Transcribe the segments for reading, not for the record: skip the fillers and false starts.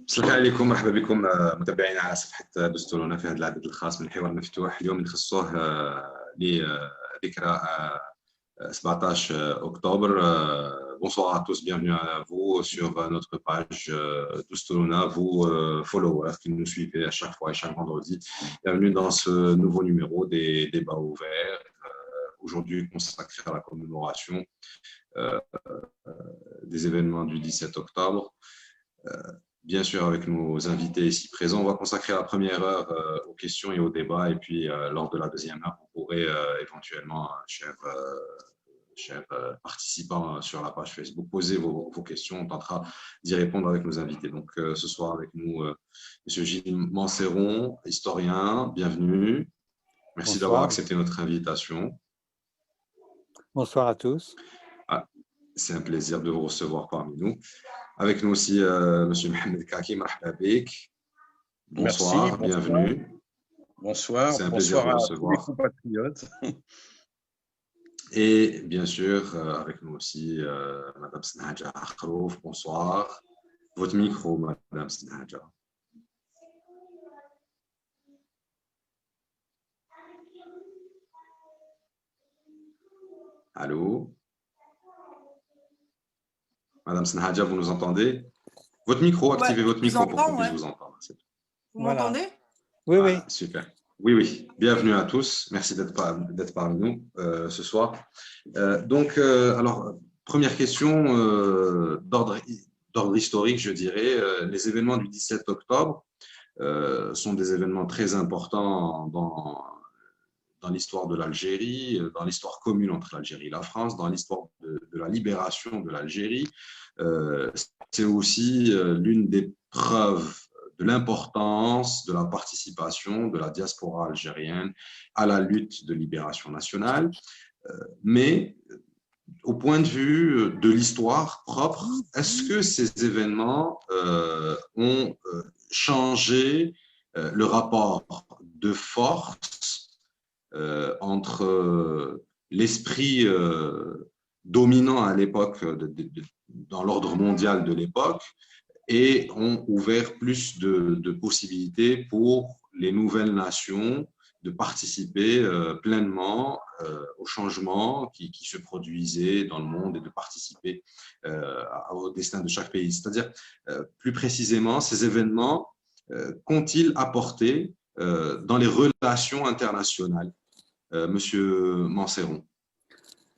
السلام عليكم، مرحبا بكم متابعينا على صفحة دستورنا في هذا العدد الخاص من الحوار المفتوح. اليوم نخصوه لذكرى 17 octobre. Bonsoir à tous, bienvenue à vous sur notre page Doustourna, vous followers qui nous suivez à chaque fois et chaque vendredi. Bienvenue dans ce nouveau numéro des débats ouverts, aujourd'hui consacré à la commémoration des événements du 17 octobre. Bien sûr, avec nos invités ici présents, on va consacrer la première heure aux questions et aux débats, et puis lors de la deuxième heure, vous pourrez éventuellement, chers participants sur la page Facebook, poser vos questions. On tentera d'y répondre avec nos invités. Donc, ce soir avec nous, M. Gilles Manceron, historien, bienvenue. Merci d'avoir accepté notre invitation. Bonsoir à tous. C'est un plaisir de vous recevoir parmi nous. Avec nous aussi, M. Mohamed Kaki, marhaba bik. Bonsoir, merci, bienvenue. Bonsoir. C'est un plaisir de vous recevoir. Tous les compatriotes. Et bien sûr, avec nous aussi, Mme Snadja Akhrouf. Bonsoir. Votre micro, Mme Snadja. Allô? Madame Snadja, vous nous entendez? Votre micro, activez votre micro pour qu'on puisse vous entendre. Vous m'entendez? Oui, oui. Super. Oui, oui. Bienvenue à tous. Merci d'être parmi nous ce soir. Alors, première question d'ordre historique, je dirais. Les événements du 17 octobre sont des événements très importants dans l'histoire de l'Algérie, dans l'histoire commune entre l'Algérie et la France, dans l'histoire de la libération de l'Algérie. C'est aussi l'une des preuves de l'importance de la participation de la diaspora algérienne à la lutte de libération nationale. Mais au point de vue de l'histoire propre, est-ce que ces événements ont changé le rapport de force entre l'esprit dominant à l'époque, dans l'ordre mondial de l'époque, et ont ouvert plus de possibilités pour les nouvelles nations de participer pleinement au changement qui se produisait dans le monde et de participer au destin de chaque pays. C'est-à-dire, plus précisément, ces événements qu'ont-ils apporté dans les relations internationales, Monsieur Manceron?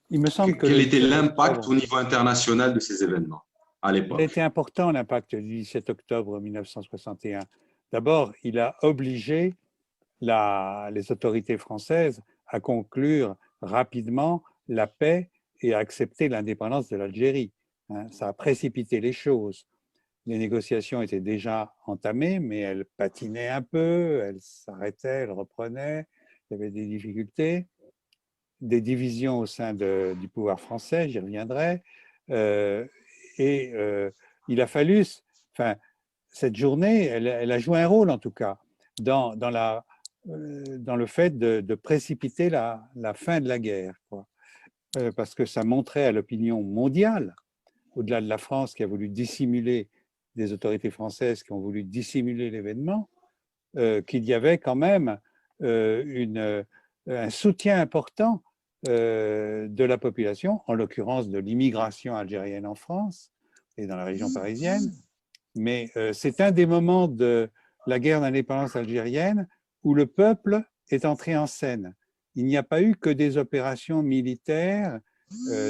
Il me semble que quel était l'impact au niveau international de ces événements à l'époque? Il a été important, l'impact du 17 octobre 1961. D'abord, il a obligé les autorités françaises à conclure rapidement la paix et à accepter l'indépendance de l'Algérie. Ça a précipité les choses. Les négociations étaient déjà entamées, mais elles patinaient un peu, elles s'arrêtaient, elles reprenaient, il y avait des difficultés, des divisions au sein du pouvoir français, j'y reviendrai. Il a fallu, cette journée, elle a joué un rôle en tout cas dans le fait de précipiter la fin de la guerre, quoi. Parce que ça montrait à l'opinion mondiale, au-delà de la France qui a voulu dissimuler, des autorités françaises qui ont voulu dissimuler l'événement, qu'il y avait quand même un soutien important de la population, en l'occurrence de l'immigration algérienne en France et dans la région parisienne. Mais c'est un des moments de la guerre d'indépendance algérienne où le peuple est entré en scène. Il n'y a pas eu que des opérations militaires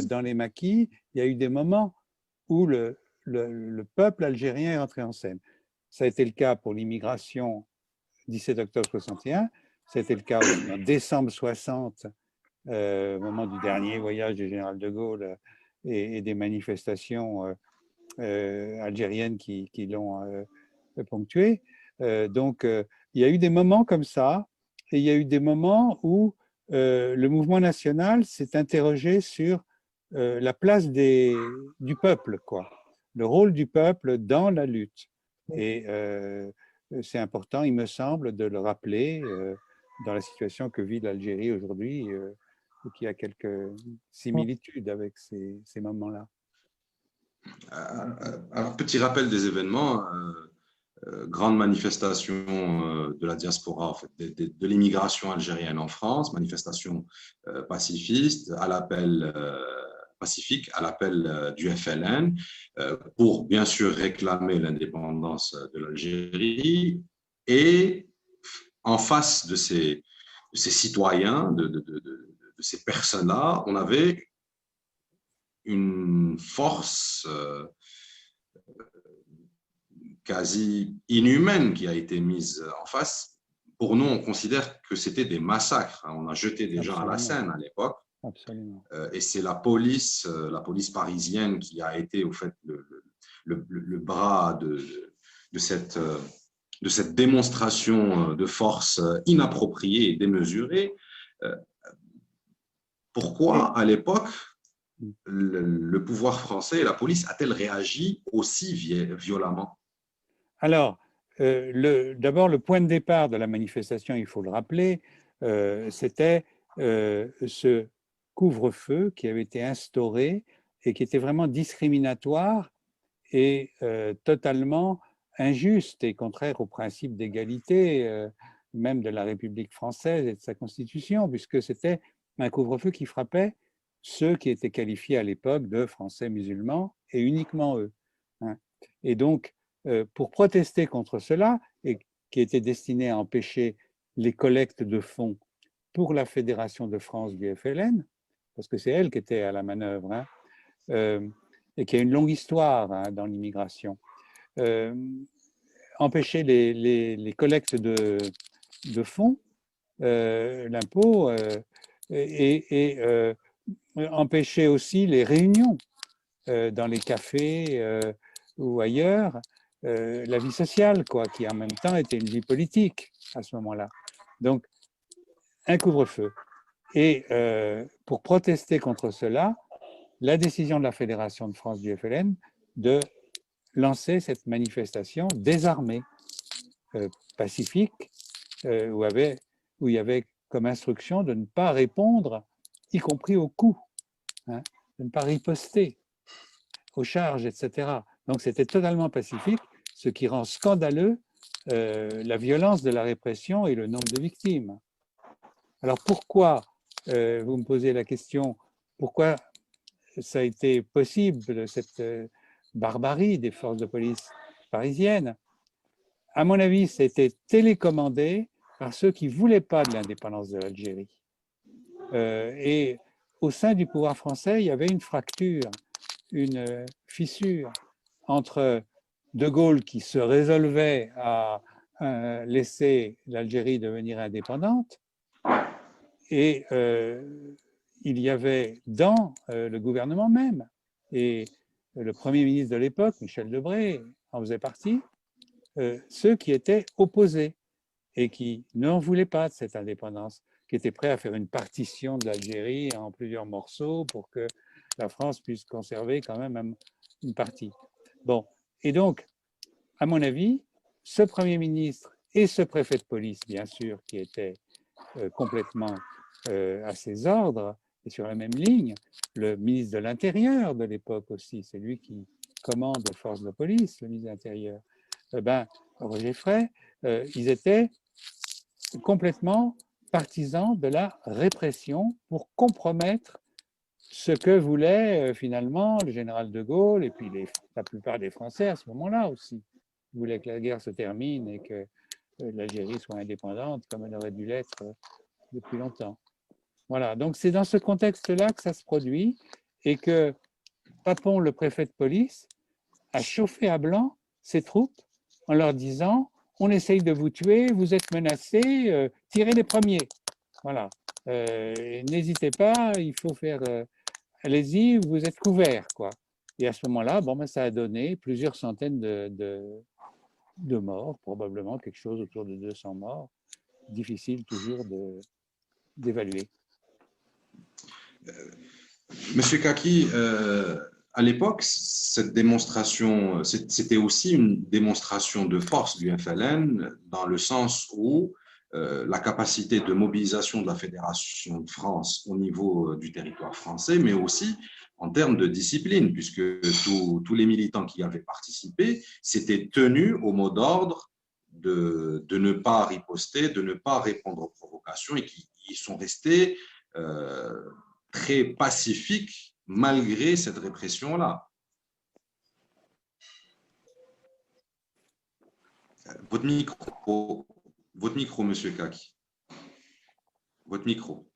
dans les maquis, il y a eu des moments où le peuple algérien est entré en scène. Ça a été le cas pour l'immigration 17 octobre 61, ça a été le cas aussi en décembre 60, au moment du dernier voyage du général de Gaulle et des manifestations algériennes qui l'ont ponctué. Donc, il y a eu des moments comme ça, et il y a eu des moments où le mouvement national s'est interrogé sur la place du peuple, quoi, le rôle du peuple dans la lutte. Et c'est important, il me semble, de le rappeler dans la situation que vit l'Algérie aujourd'hui, qui a quelques similitudes avec ces moments-là. Un petit rappel des événements. Grande manifestation de la diaspora, en fait, de l'immigration algérienne en France, manifestation pacifiste à l'appel pacifique, à l'appel du FLN, pour bien sûr réclamer l'indépendance de l'Algérie. Et en face de ces citoyens, de ces personnes-là, on avait une force quasi inhumaine qui a été mise en face. Pour nous, on considère que c'était des massacres. On a jeté des gens à la Seine à l'époque. Absolument. Et c'est la police parisienne qui a été au fait le bras de cette démonstration de force inappropriée et démesurée. Pourquoi, à l'époque, le pouvoir français et la police a-t-elle réagi aussi violemment? Alors, d'abord, le point de départ de la manifestation, il faut le rappeler, c'était ce couvre-feu qui avait été instauré et qui était vraiment discriminatoire et totalement injuste et contraire au principe d'égalité, même de la République française et de sa Constitution, puisque c'était un couvre-feu qui frappait ceux qui étaient qualifiés à l'époque de Français musulmans et uniquement eux. Hein. Et donc, pour protester contre cela, et qui était destiné à empêcher les collectes de fonds pour la Fédération de France du FLN, parce que c'est elle qui était à la manœuvre, hein, et qui a une longue histoire hein, dans l'immigration. Empêcher les collectes de fonds, l'impôt, et empêcher aussi les réunions dans les cafés ou ailleurs, la vie sociale, quoi, qui en même temps était une vie politique à ce moment-là. Donc, un couvre-feu. Et pour protester contre cela, la décision de la Fédération de France du FLN de lancer cette manifestation désarmée, pacifique, où il y avait comme instruction de ne pas répondre, y compris aux coups, hein, de ne pas riposter aux charges, etc. Donc c'était totalement pacifique, ce qui rend scandaleux la violence de la répression et le nombre de victimes. Alors pourquoi, vous me posez la question, pourquoi ça a été possible, cette barbarie des forces de police parisiennes? À mon avis, c'était télécommandé par ceux qui ne voulaient pas de l'indépendance de l'Algérie. Et au sein du pouvoir français, il y avait une fracture, une fissure entre De Gaulle qui se résolvait à laisser l'Algérie devenir indépendante et il y avait dans le gouvernement même, et le Premier ministre de l'époque, Michel Debré, en faisait partie, ceux qui étaient opposés et qui n'en voulaient pas de cette indépendance, qui étaient prêts à faire une partition de l'Algérie en plusieurs morceaux pour que la France puisse conserver quand même une partie. Bon, et donc, à mon avis, ce Premier ministre et ce préfet de police, bien sûr, qui étaient complètement à ses ordres et sur la même ligne, le ministre de l'Intérieur de l'époque aussi, c'est lui qui commande les forces de police, le ministre de l'Intérieur, Roger Frey, ils étaient complètement partisans de la répression pour compromettre ce que voulait finalement le général de Gaulle et puis la plupart des Français à ce moment-là aussi. Ils voulaient que la guerre se termine et que l'Algérie soit indépendante comme elle aurait dû l'être depuis longtemps. Voilà, donc c'est dans ce contexte-là que ça se produit et que Papon, le préfet de police, a chauffé à blanc ses troupes en leur disant « on essaye de vous tuer, vous êtes menacés, tirez les premiers ». Voilà, n'hésitez pas, il faut faire… allez-y, vous êtes couverts, quoi. Et à ce moment-là, bon, ben, ça a donné plusieurs centaines de morts, probablement quelque chose autour de 200 morts. Difficile toujours d'évaluer. Monsieur Kaki, à l'époque, cette démonstration, c'était aussi une démonstration de force du FLN, dans le sens où la capacité de mobilisation de la Fédération de France au niveau du territoire français, mais aussi en termes de discipline, puisque tous les militants qui avaient participé s'étaient tenus au mot d'ordre de ne pas riposter, de ne pas répondre aux provocations et qui sont restés très pacifiques malgré cette répression-là. Votre micro, monsieur Kaki. Votre micro.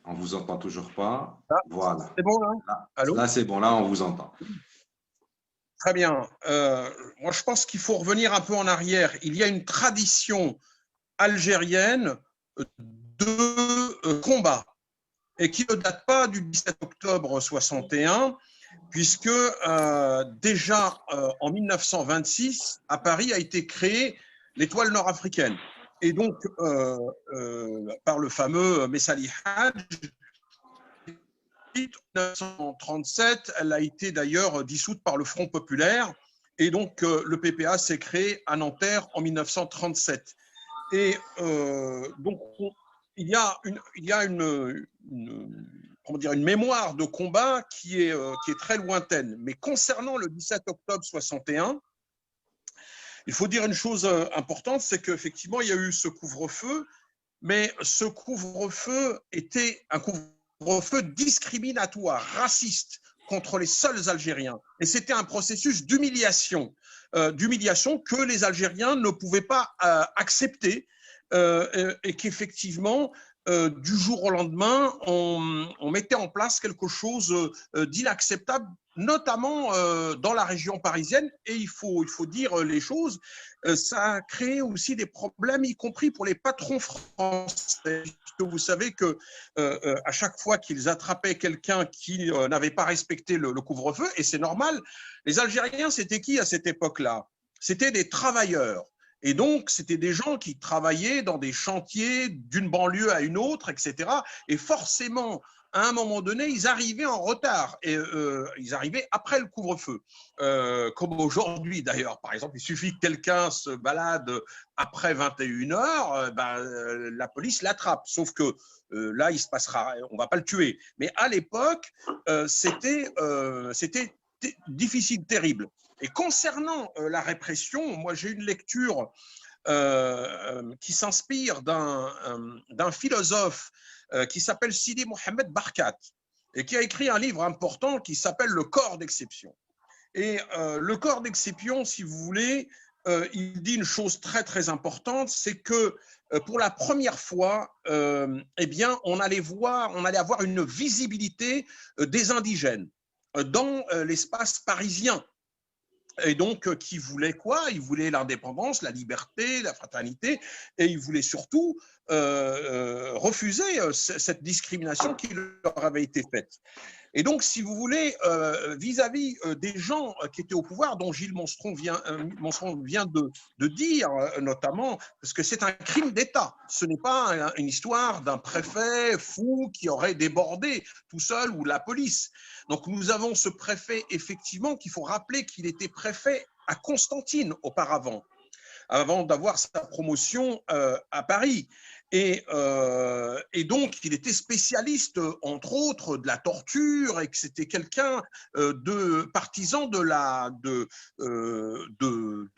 On ne vous entend toujours pas. Ah, voilà. C'est bon, là? Allô? Là, c'est bon. Là, on vous entend. Très bien. Moi, je pense qu'il faut revenir un peu en arrière. Il y a une tradition algérienne de combat et qui ne date pas du 17 octobre 61, puisque déjà en 1926, à Paris a été créée l'étoile nord-africaine. Et donc, par le fameux Messali Hadj, en 1937, elle a été d'ailleurs dissoute par le Front populaire. Et donc, le PPA s'est créé à Nanterre en 1937. Et donc, il y a une mémoire de combat qui est très lointaine. Mais concernant le 17 octobre 61, il faut dire une chose importante, c'est qu'effectivement, il y a eu ce couvre-feu, mais ce couvre-feu était un couvre-feu discriminatoire, raciste, contre les seuls Algériens. Et c'était un processus d'humiliation que les Algériens ne pouvaient pas accepter, et qu'effectivement, du jour au lendemain, on mettait en place quelque chose d'inacceptable, notamment dans la région parisienne. Et il faut dire les choses, ça a créé aussi des problèmes, y compris pour les patrons français. Vous savez que à chaque fois qu'ils attrapaient quelqu'un qui n'avait pas respecté le couvre-feu, et c'est normal, les Algériens, c'était qui à cette époque-là? C'était des travailleurs. Et donc, c'était des gens qui travaillaient dans des chantiers d'une banlieue à une autre, etc. Et forcément, à un moment donné, ils arrivaient en retard. Et ils arrivaient après le couvre-feu. Comme aujourd'hui, d'ailleurs. Par exemple, il suffit que quelqu'un se balade après 21 h, la police l'attrape. Sauf que là, il se passera, on ne va pas le tuer. Mais à l'époque, c'était difficile, terrible. Et concernant la répression, moi j'ai une lecture qui s'inspire d'un philosophe qui s'appelle Sidi Mohamed Barkat et qui a écrit un livre important qui s'appelle Le corps d'exception. Et le corps d'exception, si vous voulez, il dit une chose très très importante, c'est que pour la première fois, eh bien, on allait avoir une visibilité des indigènes dans l'espace parisien. Et donc, qui voulait quoi? Il voulait l'indépendance, la liberté, la fraternité, et il voulait surtout refuser cette discrimination qui leur avait été faite. Et donc, si vous voulez, vis-à-vis des gens qui étaient au pouvoir, dont Gilles Monstron vient de dire, notamment, parce que c'est un crime d'État. Ce n'est pas une histoire d'un préfet fou qui aurait débordé tout seul ou la police. Donc, nous avons ce préfet, effectivement, qu'il faut rappeler qu'il était préfet à Constantine auparavant, avant d'avoir sa promotion à Paris. Et donc, il était spécialiste, entre autres, de la torture, et que c'était quelqu'un de partisan de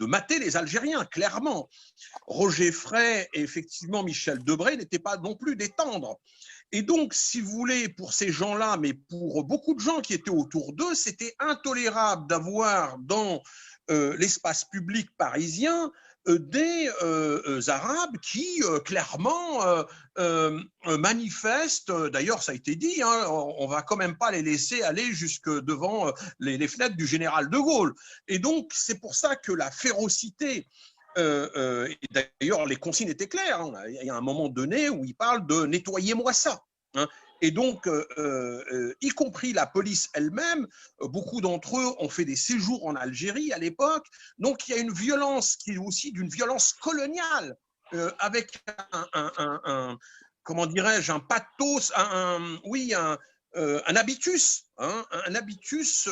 mater les Algériens, clairement. Roger Frey et effectivement Michel Debré n'étaient pas non plus des tendres. Et donc, si vous voulez, pour ces gens-là, mais pour beaucoup de gens qui étaient autour d'eux, c'était intolérable d'avoir dans l'espace public parisien des Arabes qui clairement manifestent. D'ailleurs, ça a été dit, hein, on ne va quand même pas les laisser aller jusque devant les fenêtres du général de Gaulle. Et donc, c'est pour ça que la férocité, d'ailleurs, les consignes étaient claires. Hein. Il y a un moment donné où il parle de « nettoyez-moi ça hein ». Et donc, y compris la police elle-même, beaucoup d'entre eux ont fait des séjours en Algérie à l'époque. Donc, il y a une violence qui est aussi d'une violence coloniale, avec comment dirais-je, un pathos, un habitus, hein, un habitus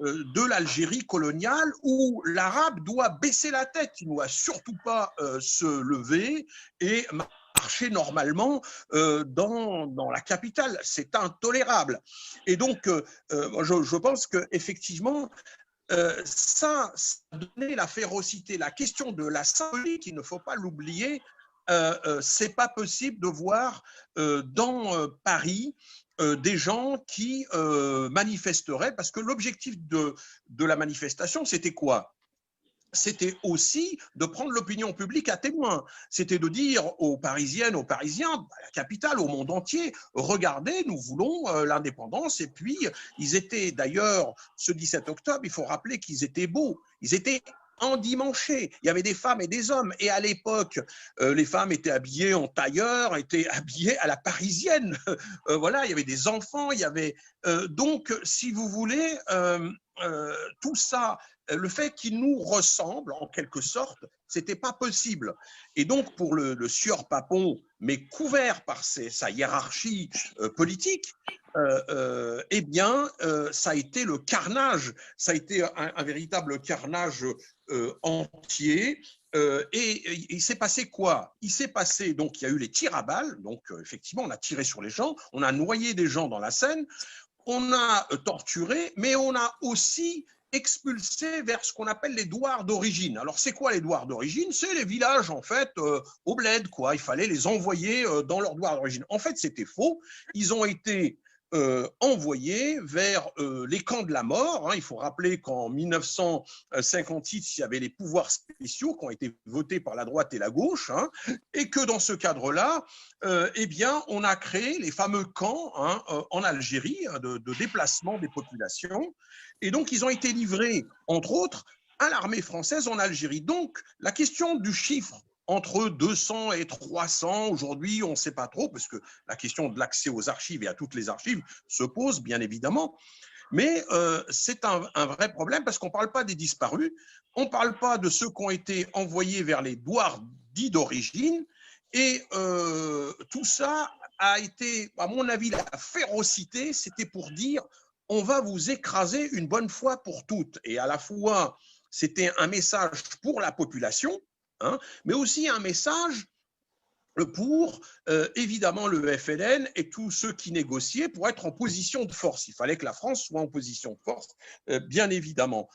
de l'Algérie coloniale où l'arabe doit baisser la tête, il ne doit surtout pas se lever et marcher normalement dans la capitale. C'est intolérable. Et donc, je pense qu'effectivement, ça a donné la férocité. La question de la symbolique, il ne faut pas l'oublier, c'est pas possible de voir dans Paris des gens qui manifesteraient, parce que l'objectif de la manifestation, c'était quoi? C'était aussi de prendre l'opinion publique à témoin. C'était de dire aux Parisiennes, aux Parisiens, à la capitale, au monde entier, regardez, nous voulons l'indépendance. Et puis, ils étaient d'ailleurs, ce 17 octobre, il faut rappeler qu'ils étaient beaux. Ils étaient endimanchés. Il y avait des femmes et des hommes. Et à l'époque, les femmes étaient habillées en tailleur, étaient habillées à la parisienne. Voilà, il y avait des enfants, il y avait… donc, si vous voulez, tout ça, le fait qu'il nous ressemble, en quelque sorte, c'était pas possible. Et donc, pour le sieur Papon, mais couvert par sa hiérarchie politique, eh bien, ça a été le carnage, ça a été un véritable carnage entier. Et il s'est passé quoi? Il s'est passé, donc, il y a eu les tirs à balles, donc, effectivement, on a tiré sur les gens, on a noyé des gens dans la Seine, on a torturé, mais on a aussi expulsé vers ce qu'on appelle les douars d'origine. Alors, c'est quoi les douars d'origine? C'est les villages, en fait, au bled, quoi. Il fallait les envoyer dans leur douar d'origine. En fait, c'était faux. Ils ont été envoyés vers les camps de la mort. Hein. Il faut rappeler qu'en 1956, il y avait les pouvoirs spéciaux qui ont été votés par la droite et la gauche, hein, et que dans ce cadre-là, eh bien, on a créé les fameux camps hein, en Algérie de déplacement des populations. Et donc, ils ont été livrés, entre autres, à l'armée française en Algérie. Donc, la question du chiffre entre 200 et 300, aujourd'hui, on ne sait pas trop, parce que la question de l'accès aux archives et à toutes les archives se pose, bien évidemment. Mais c'est un vrai problème, parce qu'on ne parle pas des disparus, on ne parle pas de ceux qui ont été envoyés vers les douars dits d'origine, et tout ça a été, à mon avis, la férocité, c'était pour dire on va vous écraser une bonne fois pour toutes. Et à la fois, c'était un message pour la population, hein, mais aussi un message pour, évidemment, le FLN et tous ceux qui négociaient pour être en position de force. Il fallait que la France soit en position de force, bien évidemment.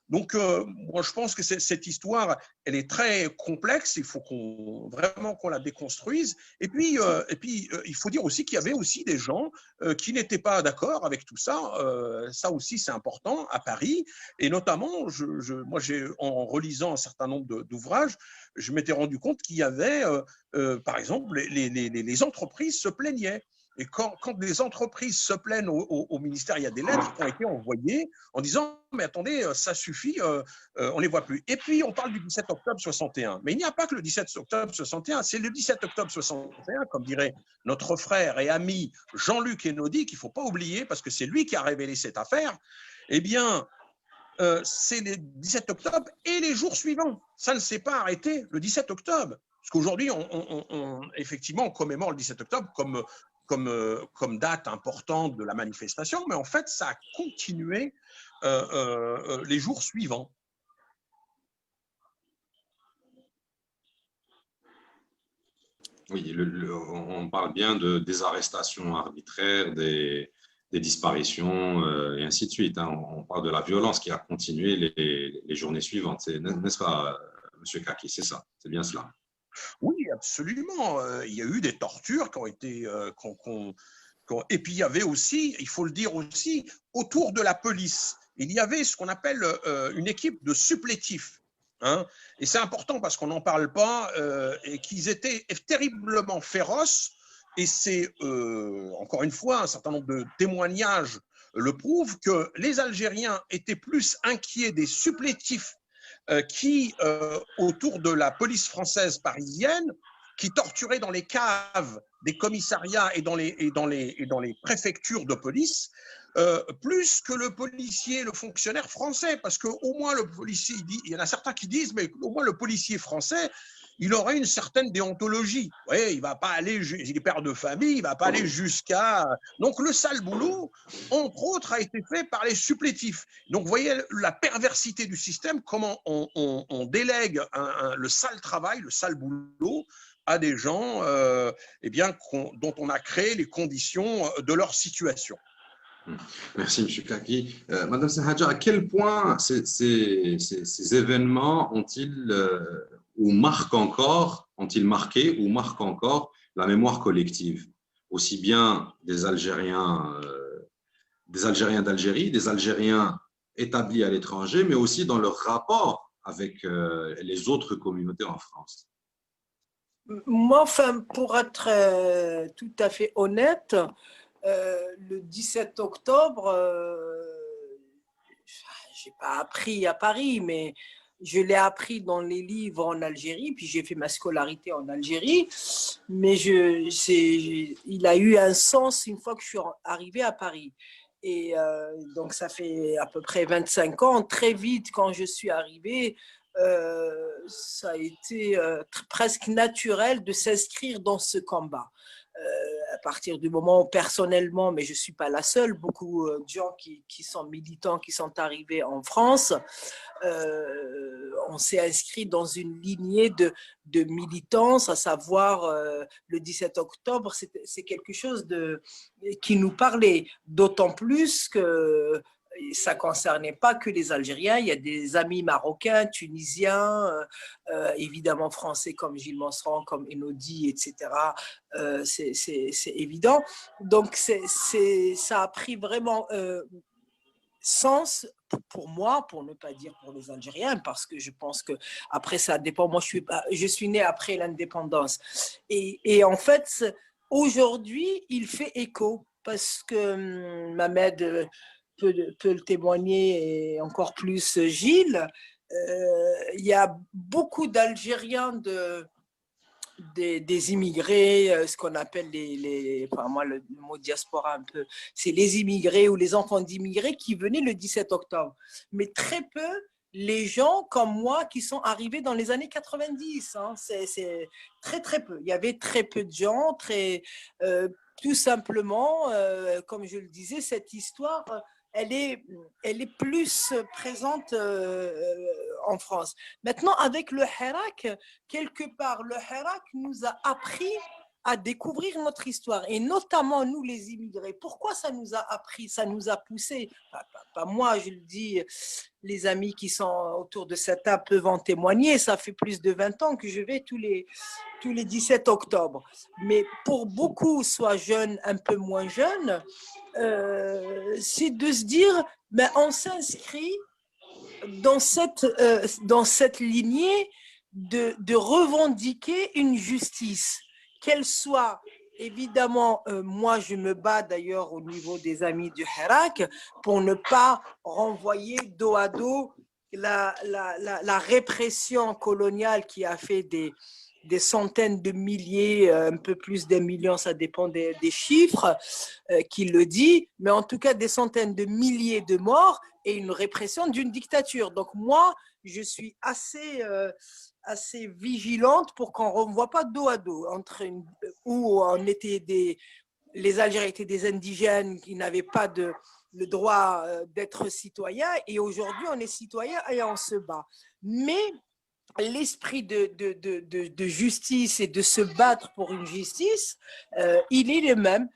Donc, moi, je pense que cette histoire, elle est très complexe. Il faut vraiment qu'on la déconstruise. Et puis, il faut dire aussi qu'il y avait aussi des gens qui n'étaient pas d'accord avec tout ça. Ça aussi, c'est important à Paris. Et notamment, moi, en relisant un certain nombre d'ouvrages, je m'étais rendu compte qu'il y avait, par exemple, les entreprises se plaignaient. Et quand les entreprises se plaignent au ministère, il y a des lettres qui ont été envoyées en disant « mais attendez, ça suffit, on ne les voit plus ». Et puis, on parle du 17 octobre 61. Mais il n'y a pas que le 17 octobre 61, c'est le 17 octobre 61, comme dirait notre frère et ami Jean-Luc Einaudi, qu'il ne faut pas oublier, parce que c'est lui qui a révélé cette affaire. Eh bien, c'est le 17 octobre et les jours suivants. Ça ne s'est pas arrêté le 17 octobre. Parce qu'aujourd'hui, effectivement, on commémore le 17 octobre comme date importante de la manifestation, mais en fait, ça a continué les jours suivants. Oui, on parle bien des arrestations arbitraires, des disparitions et ainsi de suite. Hein. On parle de la violence qui a continué les journées suivantes. N'est-ce pas, M. Kaki? C'est ça, c'est bien cela. Oui, absolument. Il y a eu des tortures qui ont été… Et puis, il y avait aussi, il faut le dire aussi, autour de la police, il y avait ce qu'on appelle une équipe de supplétifs. Hein, et c'est important parce qu'on n'en parle pas, et qu'ils étaient terriblement féroces. Et c'est, encore une fois, un certain nombre de témoignages le prouvent, que les Algériens étaient plus inquiets des supplétifs qui, autour de la police française parisienne, qui torturaient dans les caves des commissariats et dans les préfectures de police, plus que le policier, le fonctionnaire français, parce qu'au moins le policier, il y en a certains qui disent, mais au moins le policier français, il aurait une certaine déontologie. Oui, il va pas aller, il est père de famille, il va pas aller jusqu'à. Donc le sale boulot, entre autres, a été fait par les supplétifs. Donc vous voyez la perversité du système, comment on délègue le sale travail, le sale boulot à des gens eh bien, dont on a créé les conditions de leur situation. Merci, M. Kaki. Madame Sahadja, à quel point ces événements ont-ils ont-ils marqué ou marquent encore la mémoire collective, aussi bien des Algériens d'Algérie, des Algériens établis à l'étranger, mais aussi dans leur rapport avec les autres communautés en France? Moi, enfin, pour être tout à fait honnête, le 17 octobre, je n'ai pas appris à Paris, mais je l'ai appris dans les livres en Algérie, puis j'ai fait ma scolarité en Algérie, mais il a eu un sens une fois que je suis arrivée à Paris. Et donc, ça fait à peu près 25 ans. Très vite, quand je suis arrivée, ça a été presque naturel de s'inscrire dans ce combat. À partir du moment où personnellement, mais je ne suis pas la seule, beaucoup de gens qui sont militants, qui sont arrivés en France, on s'est inscrit dans une lignée de militance, à savoir le 17 octobre, c'est quelque chose qui nous parlait, d'autant plus que ça ne concernait pas que les Algériens, il y a des amis marocains, tunisiens, évidemment français comme Gilles Mosran, comme Enodi, etc. C'est évident. Donc, ça a pris vraiment sens pour moi, pour ne pas dire pour les Algériens, parce que je pense que après ça dépend. Moi, je suis née après l'indépendance. Et en fait, aujourd'hui, il fait écho parce que Mohamed peut le témoigner, et encore plus Gilles. Il y a beaucoup d'Algériens des immigrés, ce qu'on appelle enfin moi le mot diaspora un peu, c'est les immigrés ou les enfants d'immigrés qui venaient le 17 octobre. Mais très peu les gens comme moi qui sont arrivés dans les années 90. Hein. C'est très très peu. Il y avait très peu de gens, tout simplement, comme je le disais, cette histoire, elle est plus présente en France. Maintenant, avec le Hirak, quelque part, le Hirak nous a appris à découvrir notre histoire, et notamment nous les immigrés. Pourquoi ça nous a appris, ça nous a poussé, pas moi, je le dis, les amis qui sont autour de cette table peuvent en témoigner, ça fait plus de 20 ans que je vais tous les 17 octobre. Mais pour beaucoup, soit jeunes, un peu moins jeunes, c'est de se dire, ben, on s'inscrit dans cette lignée de revendiquer une justice, qu'elle soit, évidemment, moi je me bats d'ailleurs au niveau des amis du Hirak pour ne pas renvoyer dos à dos la répression coloniale qui a fait des centaines de milliers, un peu plus d'un million, ça dépend des chiffres qui le dit, mais en tout cas des centaines de milliers de morts et une répression d'une dictature. Donc moi, je suis assez vigilante pour qu'on ne renvoie pas dos à dos, où on était les Algériens étaient des indigènes qui n'avaient pas le droit d'être citoyens, et aujourd'hui on est citoyens et on se bat. Mais l'esprit de justice et de se battre pour une justice, il est le même.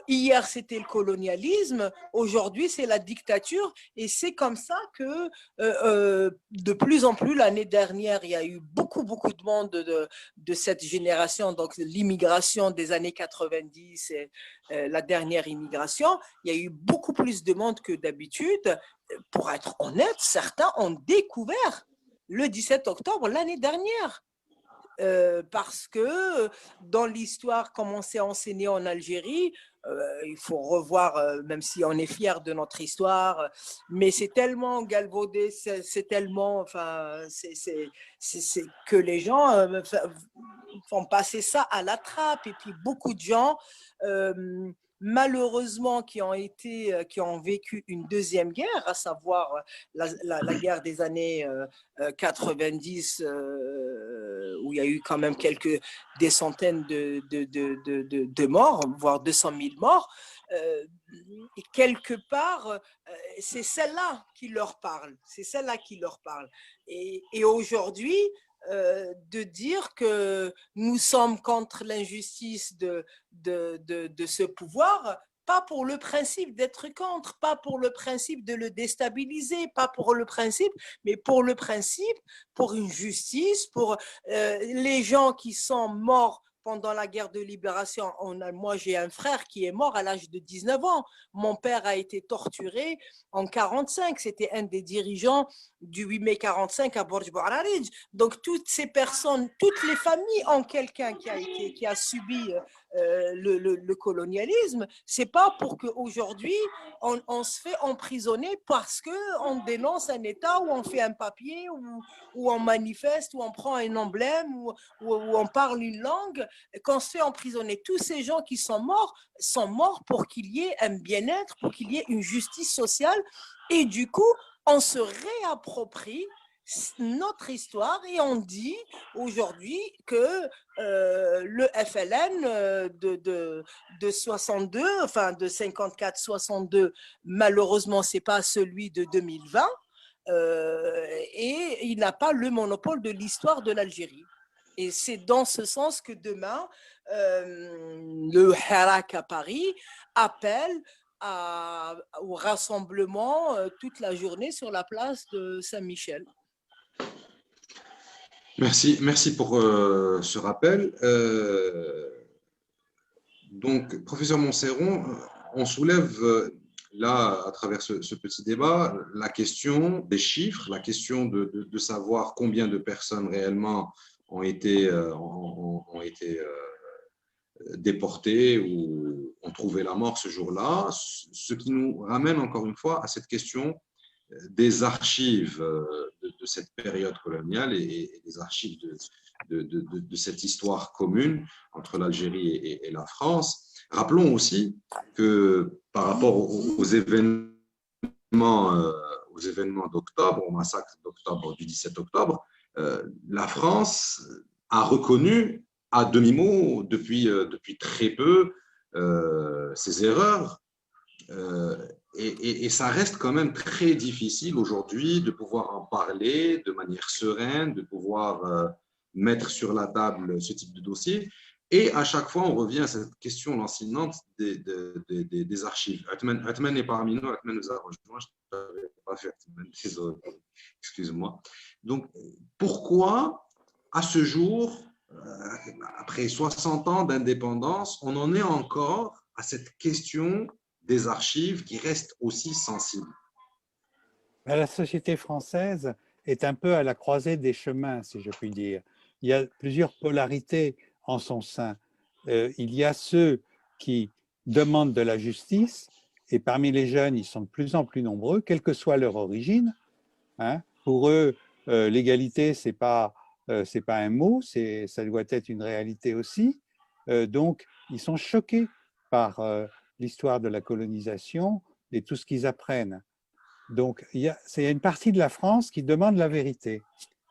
Hier, c'était le colonialisme, aujourd'hui, c'est la dictature, et c'est comme ça que de plus en plus, l'année dernière, il y a eu beaucoup de monde de cette génération, donc l'immigration des années 90 et la dernière immigration, il y a eu beaucoup plus de monde que d'habitude. Pour être honnête, certains ont découvert le 17 octobre l'année dernière. Parce que dans l'histoire, comme on s'est enseigné en Algérie, il faut revoir, même si on est fier de notre histoire, mais c'est tellement galvaudé, c'est tellement, enfin, c'est que les gens font passer ça à la trappe. Et puis beaucoup de gens, malheureusement, qui ont vécu une deuxième guerre, à savoir la guerre des années 90, où il y a eu quand même des centaines de morts, voire 200 000 morts. Et quelque part, c'est celle-là qui leur parle. C'est celle-là qui leur parle. Et aujourd'hui, de dire que nous sommes contre l'injustice de ce pouvoir, pas pour le principe d'être contre, pas pour le principe de le déstabiliser, pas pour le principe, mais pour le principe, pour une justice, pour les gens qui sont morts pendant la guerre de libération. Moi, j'ai un frère qui est mort à l'âge de 19 ans. Mon père a été torturé en 45. C'était un des dirigeants du 8 mai 45 à Borj Bouararij. Donc, toutes ces personnes, toutes les familles ont quelqu'un qui a subi le colonialisme. C'est pas pour qu'aujourd'hui, on se fait emprisonner parce qu'on dénonce un État ou on fait un papier ou on manifeste ou on prend un emblème ou on parle une langue, qu'on se fait emprisonner. Tous ces gens qui sont morts pour qu'il y ait un bien-être, pour qu'il y ait une justice sociale. Et du coup, on se réapproprie notre histoire et on dit aujourd'hui que le FLN de 62, enfin de 54-62, malheureusement, c'est pas celui de 2020, et il n'a pas le monopole de l'histoire de l'Algérie. Et c'est dans ce sens que demain, le Hirak à Paris appelle au rassemblement toute la journée sur la place de Saint-Michel. Merci pour ce rappel. Donc, professeur Montserron, on soulève là, à travers ce petit débat, la question des chiffres, la question de savoir combien de personnes réellement ont été déportés ou ont trouvé la mort ce jour-là, ce qui nous ramène encore une fois à cette question des archives de cette période coloniale et des archives de cette histoire commune entre l'Algérie et la France. Rappelons aussi que par rapport aux événements d'octobre, au massacre d'octobre, du 17 octobre, la France a reconnu à demi-mot depuis très peu ses erreurs. Et ça reste quand même très difficile aujourd'hui de pouvoir en parler de manière sereine, de pouvoir mettre sur la table ce type de dossier. Et à chaque fois, on revient à cette question lancinante des archives. Atman est parmi nous, Atman nous a rejoint, je n'avais pas fait Atman, excuse-moi. Donc, pourquoi, à ce jour, après 60 ans d'indépendance, on en est encore à cette question des archives qui restent aussi sensibles? La société française est un peu à la croisée des chemins, si je puis dire. Il y a plusieurs polarités en son sein. Il y a ceux qui demandent de la justice, et parmi les jeunes, ils sont de plus en plus nombreux, quelle que soit leur origine. Hein. Pour eux, l'égalité, c'est pas un mot, ça doit être une réalité aussi. Donc, ils sont choqués par l'histoire de la colonisation et tout ce qu'ils apprennent. Donc, il y a une partie de la France qui demande la vérité.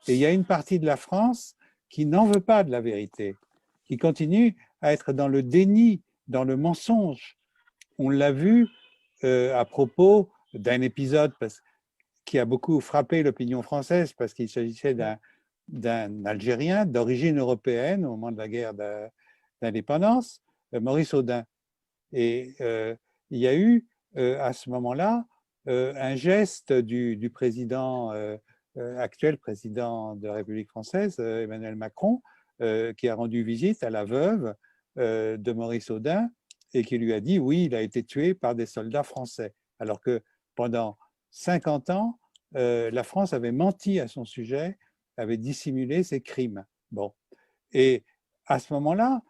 Et il y a une partie de la France qui n'en veut pas de la vérité, qui continue à être dans le déni, dans le mensonge. On l'a vu à propos d'un épisode qui a beaucoup frappé l'opinion française parce qu'il s'agissait d'un Algérien d'origine européenne au moment de la guerre d'indépendance, Maurice Audin. Et il y a eu à ce moment-là un geste du président, actuel président de la République française, Emmanuel Macron, qui a rendu visite à la veuve de Maurice Audin et qui lui a dit oui, il a été tué par des soldats français. Alors que pendant 50 ans, la France avait menti à son sujet, avait dissimulé ses crimes. Bon. Et à ce moment-là,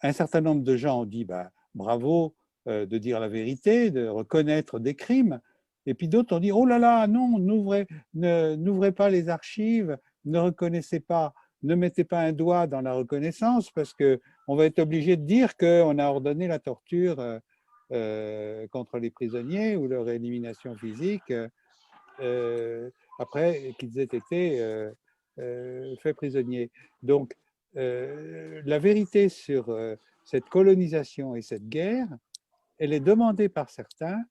un certain nombre de gens ont dit bravo, de dire la vérité, de reconnaître des crimes. Et puis d'autres ont dit, oh là là, non, n'ouvrez pas les archives, ne reconnaissez pas, ne mettez pas un doigt dans la reconnaissance parce qu'on va être obligé de dire qu'on a ordonné la torture contre les prisonniers ou leur élimination physique après qu'ils aient été faits prisonniers. Donc, la vérité sur cette colonisation et cette guerre, elle est demandée par certains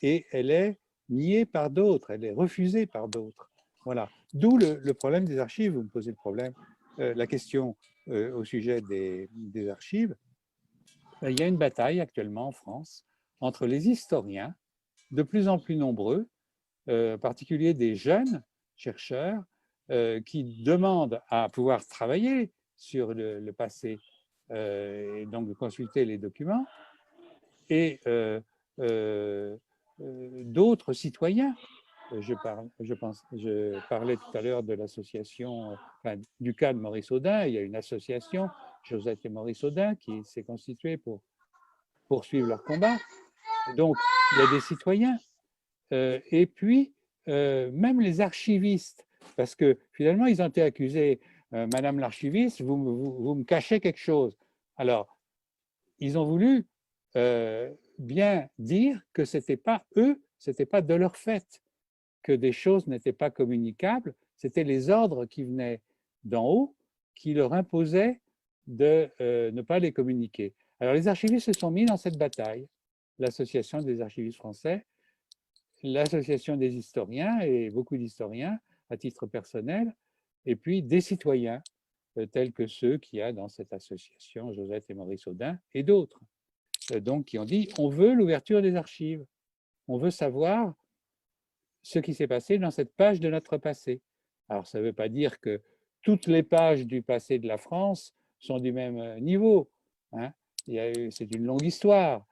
et elle est niée par d'autres, elle est refusée par d'autres. Voilà. D'où le problème des archives. Vous me posez le problème, la question au sujet des archives. Il y a une bataille actuellement en France entre les historiens, de plus en plus nombreux, en particulier des jeunes chercheurs qui demandent à pouvoir travailler sur le passé et donc de consulter les documents, et d'autres citoyens. Je parlais tout à l'heure de l'association, enfin, du cas de Maurice Audin. Il y a une association, Josette et Maurice Audin, qui s'est constituée pour poursuivre leur combat. Donc, il y a des citoyens. Et puis, même les archivistes, parce que finalement, ils ont été accusés, Madame l'archiviste, vous me cachez quelque chose. Alors, ils ont voulu bien dire que ce n'était pas eux, ce n'était pas de leur fait que des choses n'étaient pas communicables, c'était les ordres qui venaient d'en haut qui leur imposaient de ne pas les communiquer. Alors, les archivistes se sont mis dans cette bataille, l'Association des archivistes français, l'Association des historiens et beaucoup d'historiens à titre personnel, et puis des citoyens tels que ceux qu'il y a dans cette association, Josette et Maurice Audin, et d'autres, donc qui ont dit on veut l'ouverture des archives, on veut savoir ce qui s'est passé dans cette page de notre passé. Alors ça ne veut pas dire que toutes les pages du passé de la France sont du même niveau, hein. C'est une longue histoire.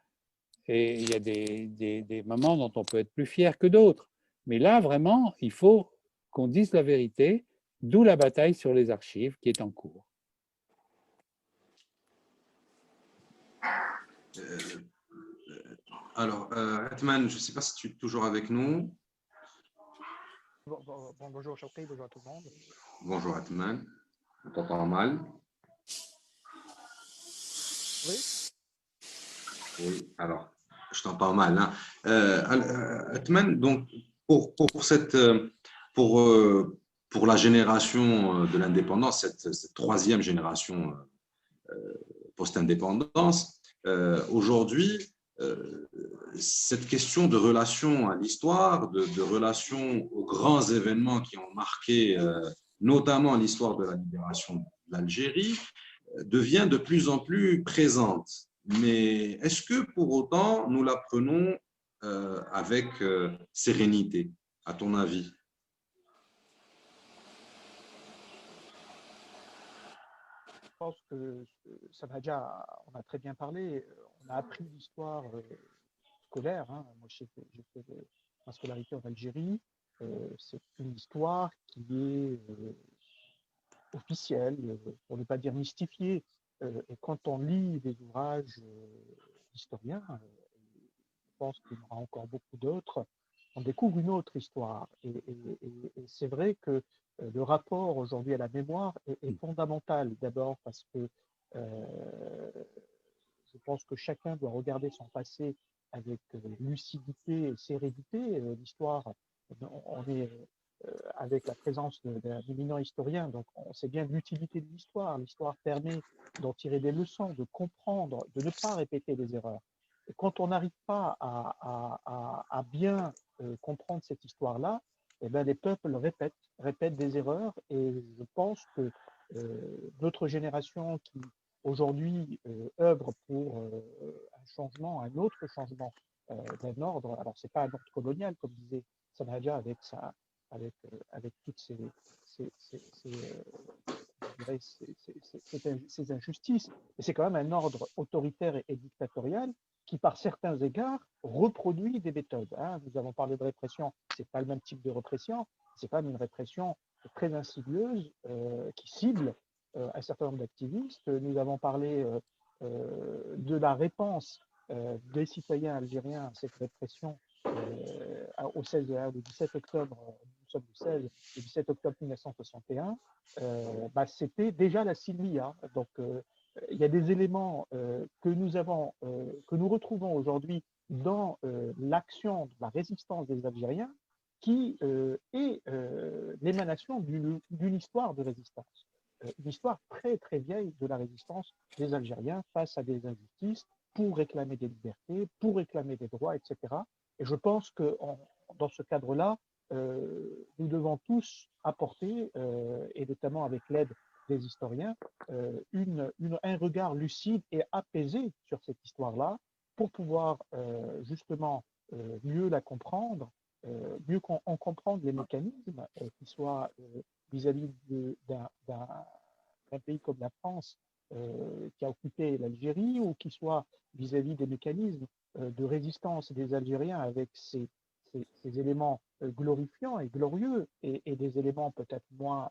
Et il y a des moments dont on peut être plus fier que d'autres. Mais là, vraiment, il faut qu'on dise la vérité, d'où la bataille sur les archives qui est en cours. Alors, Atman, je ne sais pas si tu es toujours avec nous. Bonjour Chokri, bonjour à tout le monde. Bonjour Atman, on t'entend mal. Oui. Oui, alors, je t'entends mal. Hein. Atman, donc, pour la génération de l'indépendance, cette troisième génération post-indépendance, aujourd'hui, cette question de relation à l'histoire, de relation aux grands événements qui ont marqué notamment l'histoire de la libération de l'Algérie, devient de plus en plus présente. Mais est-ce que pour autant nous la prenons avec sérénité, à ton avis? Je pense que on a très bien parlé, on a appris l'histoire scolaire. Hein. Moi, j'ai fait ma scolarité en Algérie. C'est une histoire qui est officielle, pour ne pas dire mystifiée. Et quand on lit des ouvrages historiens, je pense qu'il y en aura encore beaucoup d'autres, on découvre une autre histoire. Et c'est vrai que le rapport aujourd'hui à la mémoire est fondamental. D'abord parce que je pense que chacun doit regarder son passé avec lucidité et sérénité. L'histoire, on est avec la présence d'un éminent historien, donc on sait bien l'utilité de l'histoire. L'histoire permet d'en tirer des leçons, de comprendre, de ne pas répéter les erreurs. Et quand on n'arrive pas à bien comprendre cette histoire-là, eh bien, les peuples répètent des erreurs. Et je pense que notre génération qui aujourd'hui œuvre pour un changement, un autre changement d'un ordre, alors c'est pas un ordre colonial, comme disait Sanaja avec toutes ces injustices, mais c'est quand même un ordre autoritaire et dictatorial qui, par certains égards, reproduit des méthodes. Hein. Nous avons parlé de répression, c'est pas le même type de répression, c'est quand même une répression très insidieuse qui cible un certain nombre d'activistes. Nous avons parlé de la réponse des citoyens algériens à cette répression au 17 octobre, nous sommes le 17 octobre 1961, c'était déjà la Silmia. Donc, il y a des éléments que nous retrouvons aujourd'hui dans l'action de la résistance des Algériens qui est l'émanation d'une histoire de résistance. Une histoire très très vieille de la résistance des Algériens face à des injustices pour réclamer des libertés, pour réclamer des droits, etc. Et je pense que dans ce cadre-là, nous devons tous apporter, et notamment avec l'aide des historiens, un regard lucide et apaisé sur cette histoire-là pour pouvoir justement mieux la comprendre, mieux en comprendre les mécanismes, qui soient vis-à-vis d'un pays comme la France qui a occupé l'Algérie, ou qui soit vis-à-vis des mécanismes de résistance des Algériens avec ces éléments glorifiants et glorieux, et des éléments peut-être moins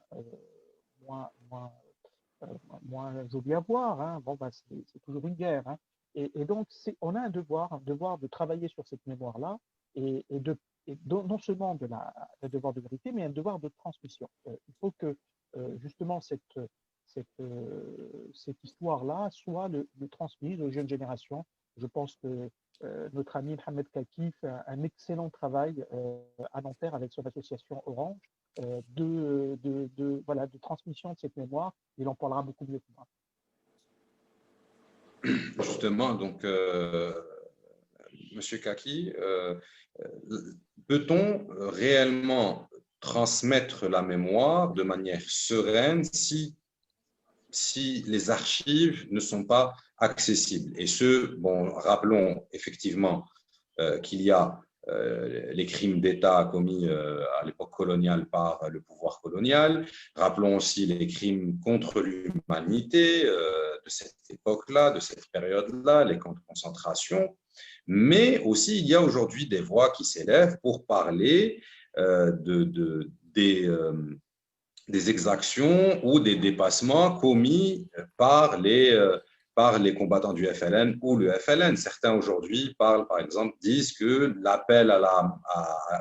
jolis à voir. Hein. Bon, c'est toujours une guerre. Hein. Et donc, on a un devoir de travailler sur cette mémoire-là, et non seulement un devoir de vérité, mais un devoir de transmission. Il faut que justement cette histoire-là soit transmise aux jeunes générations. Je pense que notre ami Mohamed Kaki fait un excellent travail à Nanterre avec son association Orange de transmission de cette mémoire. Il en parlera beaucoup mieux que moi. Justement, donc, Monsieur Kaki, peut-on réellement transmettre la mémoire de manière sereine si les archives ne sont pas accessibles? Et rappelons effectivement qu'il y a les crimes d'État commis à l'époque coloniale par le pouvoir colonial. Rappelons aussi les crimes contre l'humanité de cette époque-là, de cette période-là, les camps de concentration. Mais aussi, il y a aujourd'hui des voix qui s'élèvent pour parler des exactions ou des dépassements commis par les combattants du FLN ou le FLN. Certains aujourd'hui disent que l'appel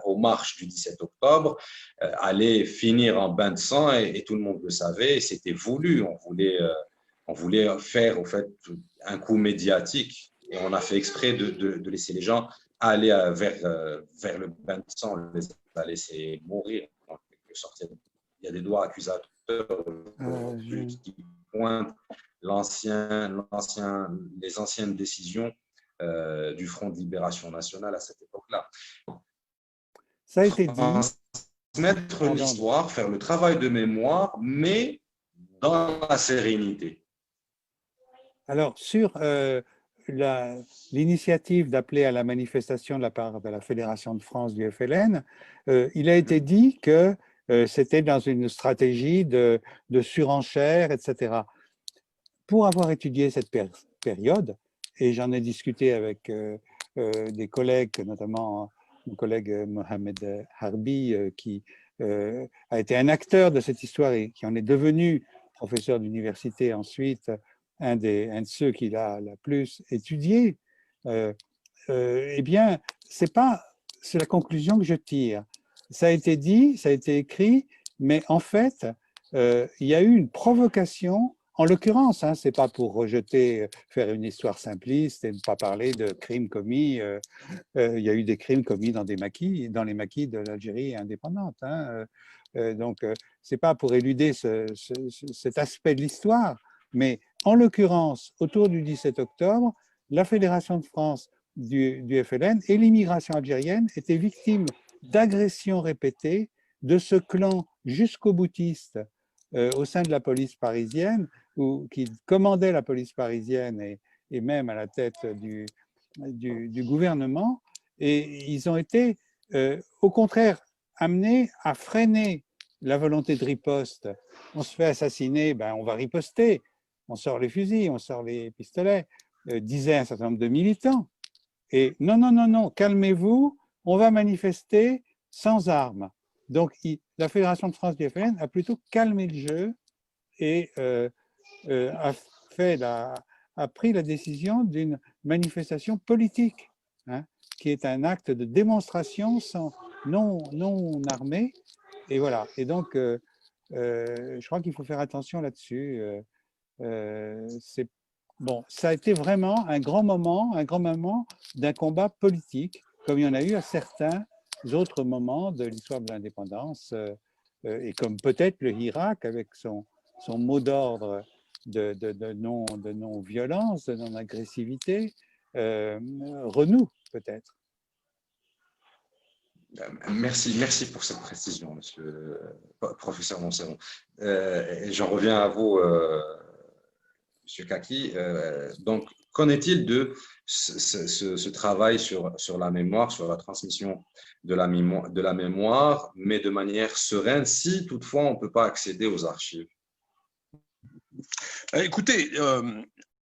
aux marches du 17 octobre allait finir en bain de sang, et tout le monde le savait, et c'était voulu. On voulait faire au fait un coup médiatique, et on a fait exprès de laisser les gens aller vers le bain de sang, les laisser mourir en quelque sorte. Il y a des doigts accusateurs qui pointent les anciennes décisions du Front de Libération Nationale à cette époque-là. Ça a été dit. Transmettre l'histoire, faire le travail de mémoire, mais dans la sérénité. Alors, sur l'initiative d'appeler à la manifestation de la part de la Fédération de France du FLN, il a été dit que c'était dans une stratégie de surenchère, etc. Pour avoir étudié cette période, et j'en ai discuté avec des collègues, notamment mon collègue Mohamed Harbi, qui a été un acteur de cette histoire et qui en est devenu professeur d'université ensuite, un de ceux qui l'a plus étudié, eh bien, c'est la conclusion que je tire. Ça a été dit, ça a été écrit, mais en fait, il y a eu une provocation. En l'occurrence, ce n'est pas pour faire une histoire simpliste et ne pas parler de crimes commis. Il y a eu des crimes commis dans les maquis de l'Algérie indépendante. Donc, ce n'est pas pour éluder cet aspect de l'histoire, mais en l'occurrence, autour du 17 octobre, la Fédération de France du FLN et l'immigration algérienne étaient victimes d'agressions répétées de ce clan jusqu'au boutiste au sein de la police parisienne, qui commandait la police parisienne et même à la tête du gouvernement. Et ils ont été, au contraire, amenés à freiner la volonté de riposte. On se fait assassiner, on va riposter. On sort les fusils, on sort les pistolets, disaient un certain nombre de militants. Et non, calmez-vous, on va manifester sans armes. Donc, la Fédération de France du FLN a plutôt calmé le jeu et a a pris la décision d'une manifestation politique, hein, qui est un acte de démonstration non armé. Et voilà. Et donc, je crois qu'il faut faire attention là-dessus. Bon, ça a été vraiment un grand moment d'un combat politique, comme il y en a eu à certains autres moments de l'histoire de l'indépendance, et comme peut-être le Irak avec son mot d'ordre de non-violence, de non-agressivité, renoue peut-être. Merci pour cette précision, monsieur professeur Monceron. Et j'en reviens à vous, monsieur Kaki. Donc, qu'en est-il de ce travail sur la mémoire, sur la transmission de la mémoire, mais de manière sereine, si toutefois on ne peut pas accéder aux archives? Écoutez,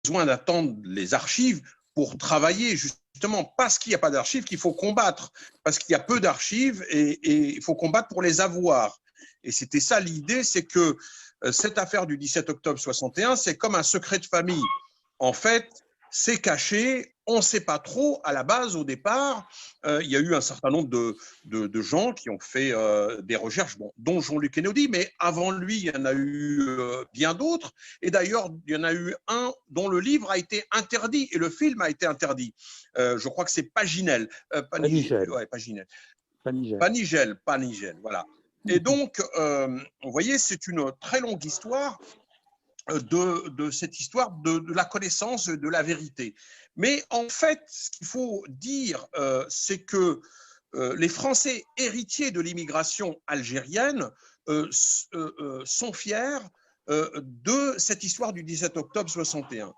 besoin d'attendre les archives pour travailler, justement parce qu'il n'y a pas d'archives qu'il faut combattre, parce qu'il y a peu d'archives et il faut combattre pour les avoir. Et c'était ça l'idée, c'est que cette affaire du 17 octobre 61, c'est comme un secret de famille. En fait, c'est caché, on ne sait pas trop à la base, au départ. Il y a eu un certain nombre de gens qui ont fait des recherches, bon, dont Jean-Luc Kennedy, mais avant lui, il y en a eu bien d'autres. Et d'ailleurs, il y en a eu un dont le livre a été interdit et le film a été interdit. Je crois que c'est Paginel. Panigel. Ouais, Paginel. Panigel, voilà. Et donc, vous voyez, c'est une très longue histoire de cette histoire de la connaissance de la vérité. Mais en fait, ce qu'il faut dire, c'est que les Français héritiers de l'immigration algérienne sont fiers de cette histoire du 17 octobre 61.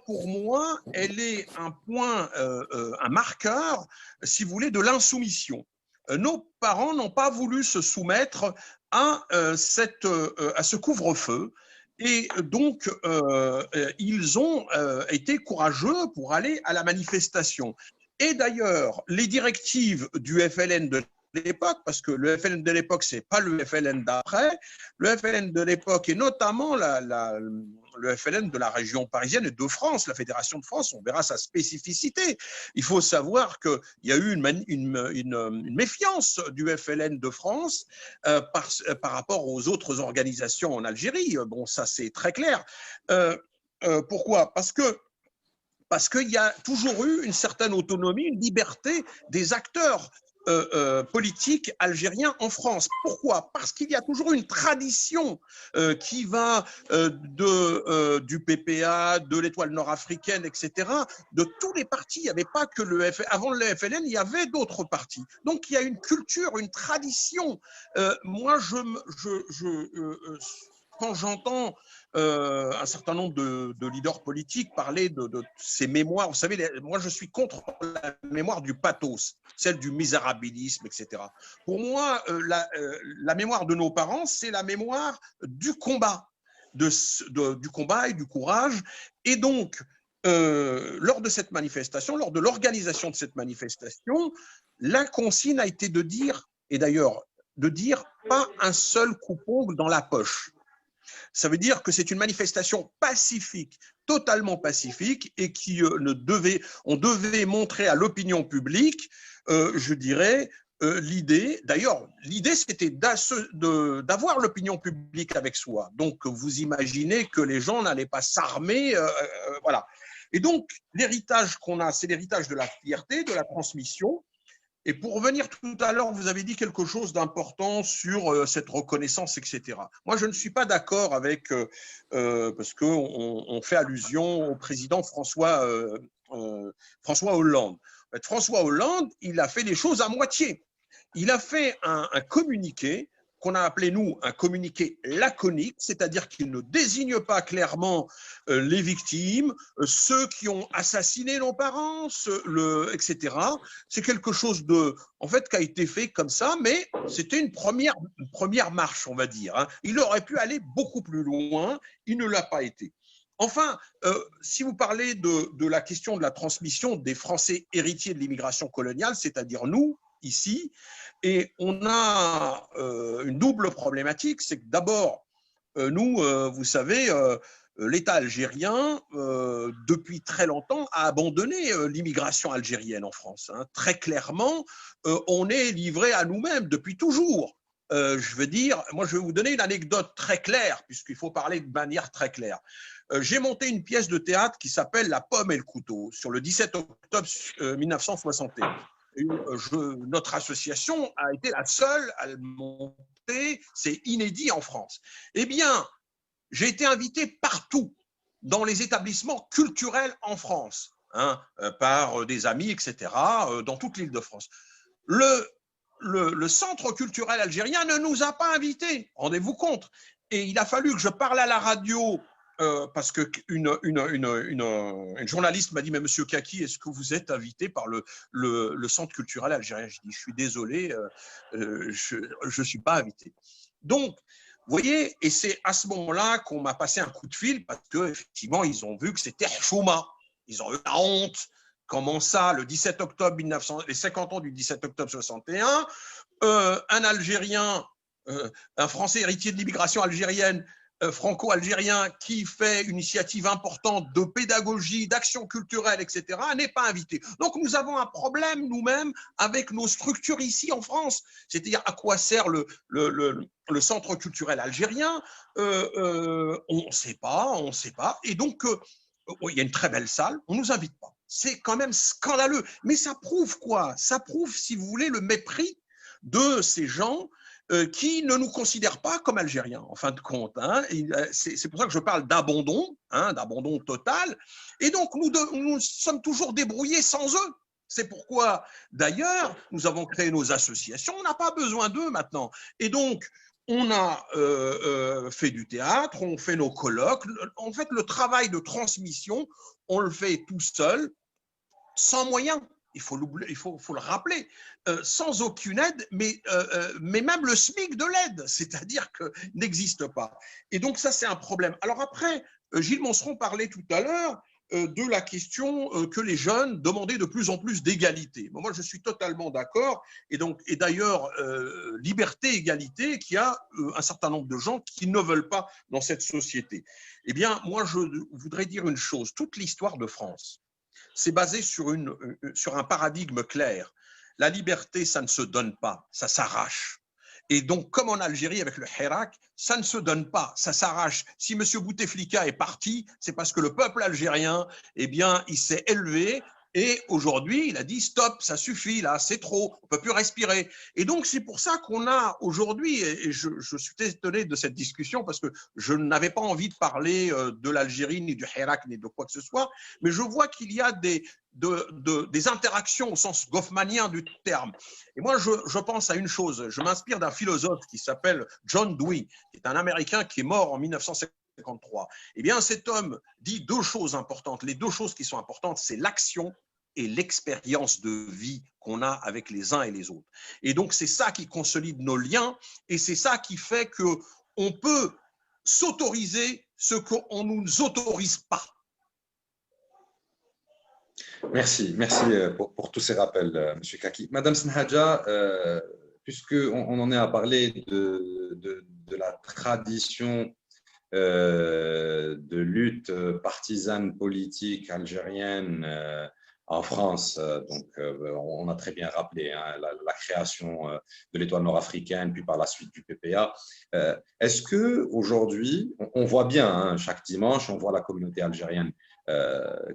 Pour moi, elle est un point, un marqueur, si vous voulez, de l'insoumission. Nos parents n'ont pas voulu se soumettre à ce couvre-feu. Et donc, ils ont été courageux pour aller à la manifestation. Et d'ailleurs, les directives du FLN de l'époque, parce que le FLN de l'époque, ce n'est pas le FLN d'après, le FLN de l'époque, et notamment le FLN de la région parisienne et de France, la Fédération de France, on verra sa spécificité. Il faut savoir qu'il y a eu une méfiance du FLN de France par rapport aux autres organisations en Algérie. Bon, ça c'est très clair. Pourquoi ? Parce qu'il y a toujours eu une certaine autonomie, une liberté des acteurs politiques algériens en France. Pourquoi ? Parce qu'il y a toujours une tradition qui va du PPA, de l'Étoile nord-africaine, etc., de tous les partis. Il n'y avait pas que avant le FLN, il y avait d'autres partis. Donc, il y a une culture, une tradition. Moi, quand j'entends un certain nombre de leaders politiques parler de ces mémoires, vous savez, moi je suis contre la mémoire du pathos, celle du misérabilisme, etc. Pour moi, la mémoire de nos parents, c'est la mémoire du combat, du combat et du courage. Et donc, lors de cette manifestation, lors de l'organisation de cette manifestation, la consigne a été de dire, et d'ailleurs, de dire pas un seul coupe-ongle dans la poche. Ça veut dire que c'est une manifestation pacifique, totalement pacifique, et on devait montrer à l'opinion publique, je dirais, l'idée. D'ailleurs, l'idée, c'était d'avoir l'opinion publique avec soi. Donc, vous imaginez que les gens n'allaient pas s'armer, voilà. Et donc, l'héritage qu'on a, c'est l'héritage de la fierté, de la transmission. Et pour revenir tout à l'heure, vous avez dit quelque chose d'important sur cette reconnaissance, etc. Moi, je ne suis pas d'accord avec, parce qu'on fait allusion au président François Hollande. En fait, François Hollande, il a fait les choses à moitié. Il a fait un communiqué qu'on a appelé, nous, un communiqué laconique, c'est-à-dire qu'il ne désigne pas clairement les victimes, ceux qui ont assassiné nos parents, etc. C'est quelque chose en fait, qui a été fait comme ça, mais c'était une première marche, on va dire. Hein. Il aurait pu aller beaucoup plus loin, il ne l'a pas été. Enfin, si vous parlez de la question de la transmission des Français héritiers de l'immigration coloniale, c'est-à-dire nous, ici, et on a une double problématique, c'est que d'abord, nous, vous savez, l'État algérien, depuis très longtemps, a abandonné l'immigration algérienne en France. Hein. Très clairement, on est livré à nous-mêmes depuis toujours. Je veux dire, moi, je vais vous donner une anecdote très claire, puisqu'il faut parler de manière très claire. J'ai monté une pièce de théâtre qui s'appelle La pomme et le couteau, sur le 17 octobre 1961. Notre association a été la seule à le monter, c'est inédit en France. Eh bien, j'ai été invité partout dans les établissements culturels en France, hein, par des amis, etc., dans toute l'Île-de-France. Le centre culturel algérien ne nous a pas invités, rendez-vous compte. Et il a fallu que je parle à la radio parce qu'une journaliste m'a dit « Mais monsieur Kaki, est-ce que vous êtes invité par le centre culturel algérien ?» Je dis « Je suis désolé, je ne suis pas invité. » Donc, vous voyez, et c'est à ce moment-là qu'on m'a passé un coup de fil parce qu'effectivement, ils ont vu que c'était chouma. Ils ont eu la honte. Comment ça, le 17 octobre 1900, les 50 ans du 17 octobre 61, un Algérien, un Français héritier de l'immigration algérienne, franco-algérien, qui fait une initiative importante de pédagogie, d'action culturelle, etc., n'est pas invité. Donc, nous avons un problème nous-mêmes avec nos structures ici en France. C'est-à-dire, à quoi sert le centre culturel algérien? On ne sait pas. Et donc, il y a une très belle salle, on ne nous invite pas. C'est quand même scandaleux. Mais ça prouve quoi? Ça prouve, si vous voulez, le mépris de ces gens qui ne nous considèrent pas comme Algériens, en fin de compte. Hein. C'est pour ça que je parle d'abandon, hein, d'abandon total. Et donc, nous sommes toujours débrouillés sans eux. C'est pourquoi, d'ailleurs, nous avons créé nos associations. On n'a pas besoin d'eux maintenant. Et donc, on a fait du théâtre, on fait nos colloques. En fait, le travail de transmission, on le fait tout seul, sans moyens. Il faut le rappeler, sans aucune aide, mais même le SMIC de l'aide, c'est-à-dire que n'existe pas. Et donc ça, c'est un problème. Alors après, Gilles Monceron parlait tout à l'heure de la question que les jeunes demandaient de plus en plus d'égalité. Moi, je suis totalement d'accord. Et d'ailleurs, liberté, égalité, qu'il y a un certain nombre de gens qui ne veulent pas dans cette société. Eh bien, moi, je voudrais dire une chose. Toute l'histoire de France, c'est basé sur un paradigme clair. La liberté, ça ne se donne pas, ça s'arrache. Et donc, comme en Algérie avec le Hirak, ça ne se donne pas, ça s'arrache. Si M. Bouteflika est parti, c'est parce que le peuple algérien, eh bien, il s'est élevé et aujourd'hui, il a dit stop, ça suffit, là, c'est trop, on ne peut plus respirer. Et donc, c'est pour ça qu'on a aujourd'hui, et je suis étonné de cette discussion parce que je n'avais pas envie de parler de l'Algérie, ni du Hirak, ni de quoi que ce soit, mais je vois qu'il y a des interactions au sens goffmanien du terme. Et moi, je pense à une chose, je m'inspire d'un philosophe qui s'appelle John Dewey, qui est un Américain qui est mort en 1953. Eh bien, cet homme dit deux choses importantes. Les deux choses qui sont importantes, c'est l'action et l'expérience de vie qu'on a avec les uns et les autres. Et donc, c'est ça qui consolide nos liens et c'est ça qui fait qu'on peut s'autoriser ce qu'on ne nous autorise pas. Merci pour tous ces rappels, M. Kaki. Madame Senhadja, puisqu'on en est à parler de la tradition de lutte partisane politique algérienne en France, donc on a très bien rappelé hein, la création de l'Étoile nord-africaine, puis par la suite du PPA. Est-ce qu'aujourd'hui, on voit bien, hein, chaque dimanche, on voit la communauté algérienne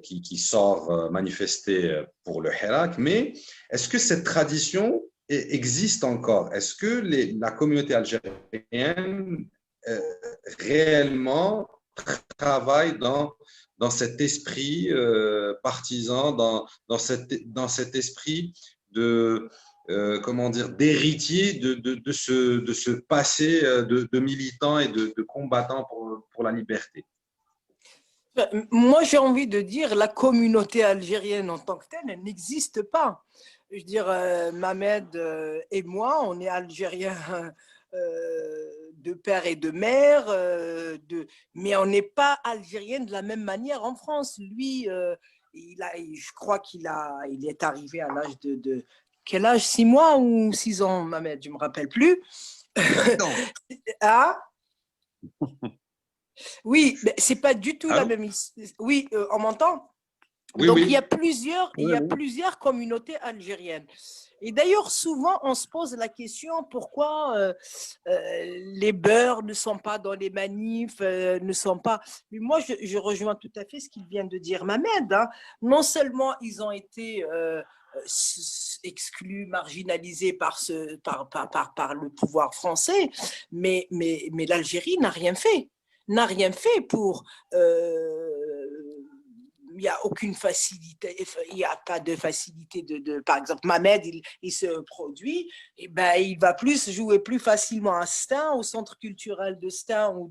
qui sort manifester pour le Hirak, mais est-ce que cette tradition existe encore? Est-ce que la communauté algérienne réellement travaille dans cet esprit partisan, dans cet esprit de comment dire, d'héritier de ce passé de militants et de combattants pour la liberté? Moi, j'ai envie de dire la communauté algérienne en tant que telle, elle n'existe pas. Je veux dire, Mohamed et moi, on est algériens de père et de mère, mais on n'est pas algérien de la même manière en France. Lui, je crois qu'il est arrivé à l'âge de quel âge? 6 mois ou 6 ans, Mohamed? Je ne me rappelle plus. Non. Ah Oui, mais c'est pas du tout la Allô? même histoire. Oui, on m'entend? Oui, Donc, oui. il y a plusieurs, il Oui, y a oui. plusieurs communautés algériennes. Et d'ailleurs, souvent, on se pose la question pourquoi les beurs ne sont pas dans les manifs, ne sont pas. Mais moi, je rejoins tout à fait ce qu'il vient de dire Mohamed, hein. Non seulement ils ont été exclus, marginalisés par le pouvoir français, mais l'Algérie n'a rien fait. N'a rien fait pour. Il n'y a aucune facilité, il n'y a pas de facilité par exemple, Mohamed, il se produit, et ben, il va plus jouer plus facilement à Stein, au centre culturel de Stein ou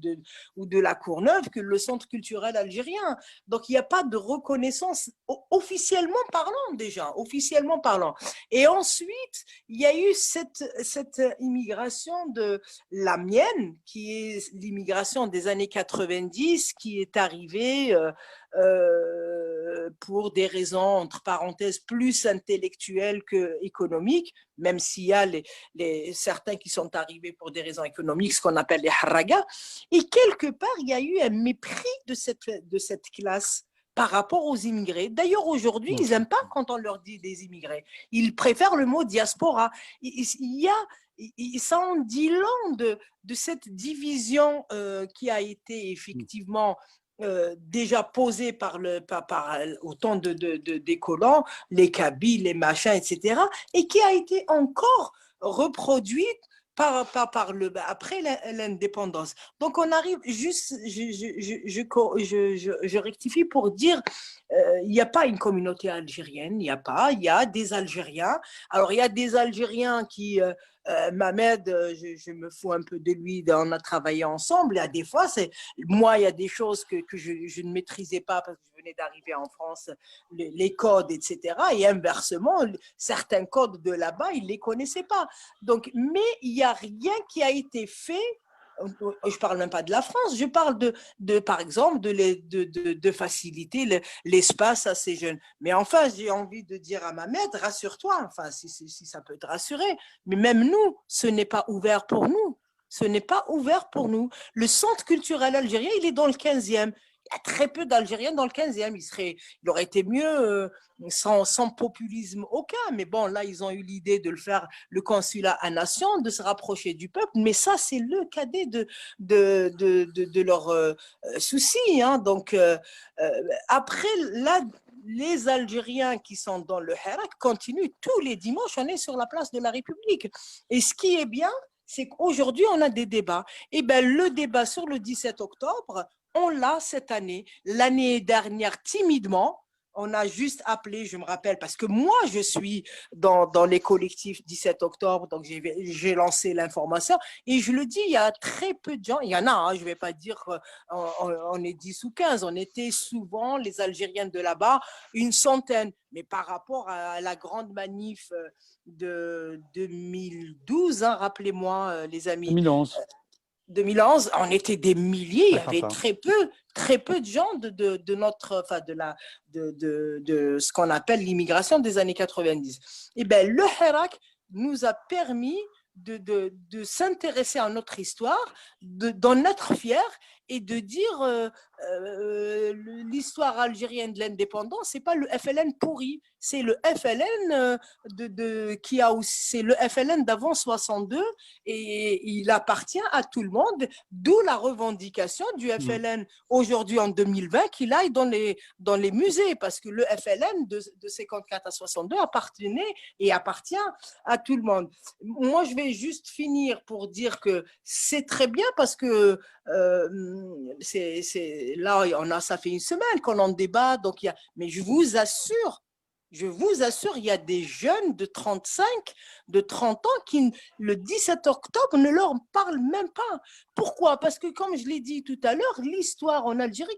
de la Courneuve que le centre culturel algérien. Donc, il n'y a pas de reconnaissance officiellement parlant déjà, officiellement parlant. Et ensuite, il y a eu cette immigration de la mienne, qui est l'immigration des années 90, qui est arrivée pour des raisons, entre parenthèses, plus intellectuelles qu'économiques, même s'il y a certains qui sont arrivés pour des raisons économiques, ce qu'on appelle les haragas. Et quelque part, il y a eu un mépris de cette classe par rapport aux immigrés. D'ailleurs, aujourd'hui, ils n'aiment pas quand on leur dit des immigrés. Ils préfèrent le mot diaspora. Ça en dit long de cette division qui a été effectivement déjà posée par autant des colons, les Kabyles, les machins, etc., et qui a été encore reproduite après l'indépendance. Donc, on arrive juste, je rectifie pour dire, il n'y a pas une communauté algérienne, il y a des Algériens. Alors, il y a des Algériens qui, Mohamed, je me fous un peu de lui, on a travaillé ensemble, et des fois, moi, il y a des choses que je ne maîtrisais pas parce que je venais d'arriver en France, les codes, etc. Et inversement, certains codes de là-bas, ils ne les connaissaient pas. Donc, mais il n'y a rien qui a été fait. Je ne parle même pas de la France, je parle par exemple, de faciliter l'espace à ces jeunes. Mais enfin, j'ai envie de dire à Mohamed, rassure-toi, enfin, si ça peut te rassurer, mais même nous, ce n'est pas ouvert pour nous. Ce n'est pas ouvert pour nous. Le centre culturel algérien, il est dans le 15e. Il y a très peu d'Algériens dans le 15e. Il aurait été mieux sans populisme aucun. Mais bon, là, ils ont eu l'idée de le faire, le consulat à Nation, de se rapprocher du peuple. Mais ça, c'est le cadet de leurs soucis, hein. Donc, après, là, les Algériens qui sont dans le Hirak continuent tous les dimanches, on est sur la place de la République. Et ce qui est bien, c'est qu'aujourd'hui, on a des débats. Et bien, le débat sur le 17 octobre, on l'a cette année. L'année dernière, timidement, on a juste appelé, je me rappelle, parce que moi, je suis dans les collectifs 17 octobre, donc j'ai lancé l'information. Et je le dis, il y a très peu de gens, il y en a, hein, je ne vais pas dire on est 10 ou 15, on était souvent, les Algériens de là-bas, une centaine. Mais par rapport à la grande manif de 2012, hein, rappelez-moi, les amis. 2011. 2011, on était des milliers, il y avait très peu de gens de notre, enfin de ce qu'on appelle l'immigration des années 90. Et bien, le Hirak nous a permis de s'intéresser à notre histoire, d'en être fiers et de dire l'histoire algérienne de l'indépendance, c'est pas le FLN pourri, c'est le FLN c'est le FLN d'avant 62 et il appartient à tout le monde, d'où la revendication du FLN aujourd'hui en 2020 qu'il aille dans les musées parce que le FLN de 54 à 62 appartenait et appartient à tout le monde. Moi, je vais juste finir pour dire que c'est très bien parce que là, ça fait une semaine qu'on en débat, donc mais je vous assure, il y a des jeunes de 35, de 30 ans qui, le 17 octobre, ne leur parlent même pas. Pourquoi? Parce que, comme je l'ai dit tout à l'heure, l'histoire en Algérie,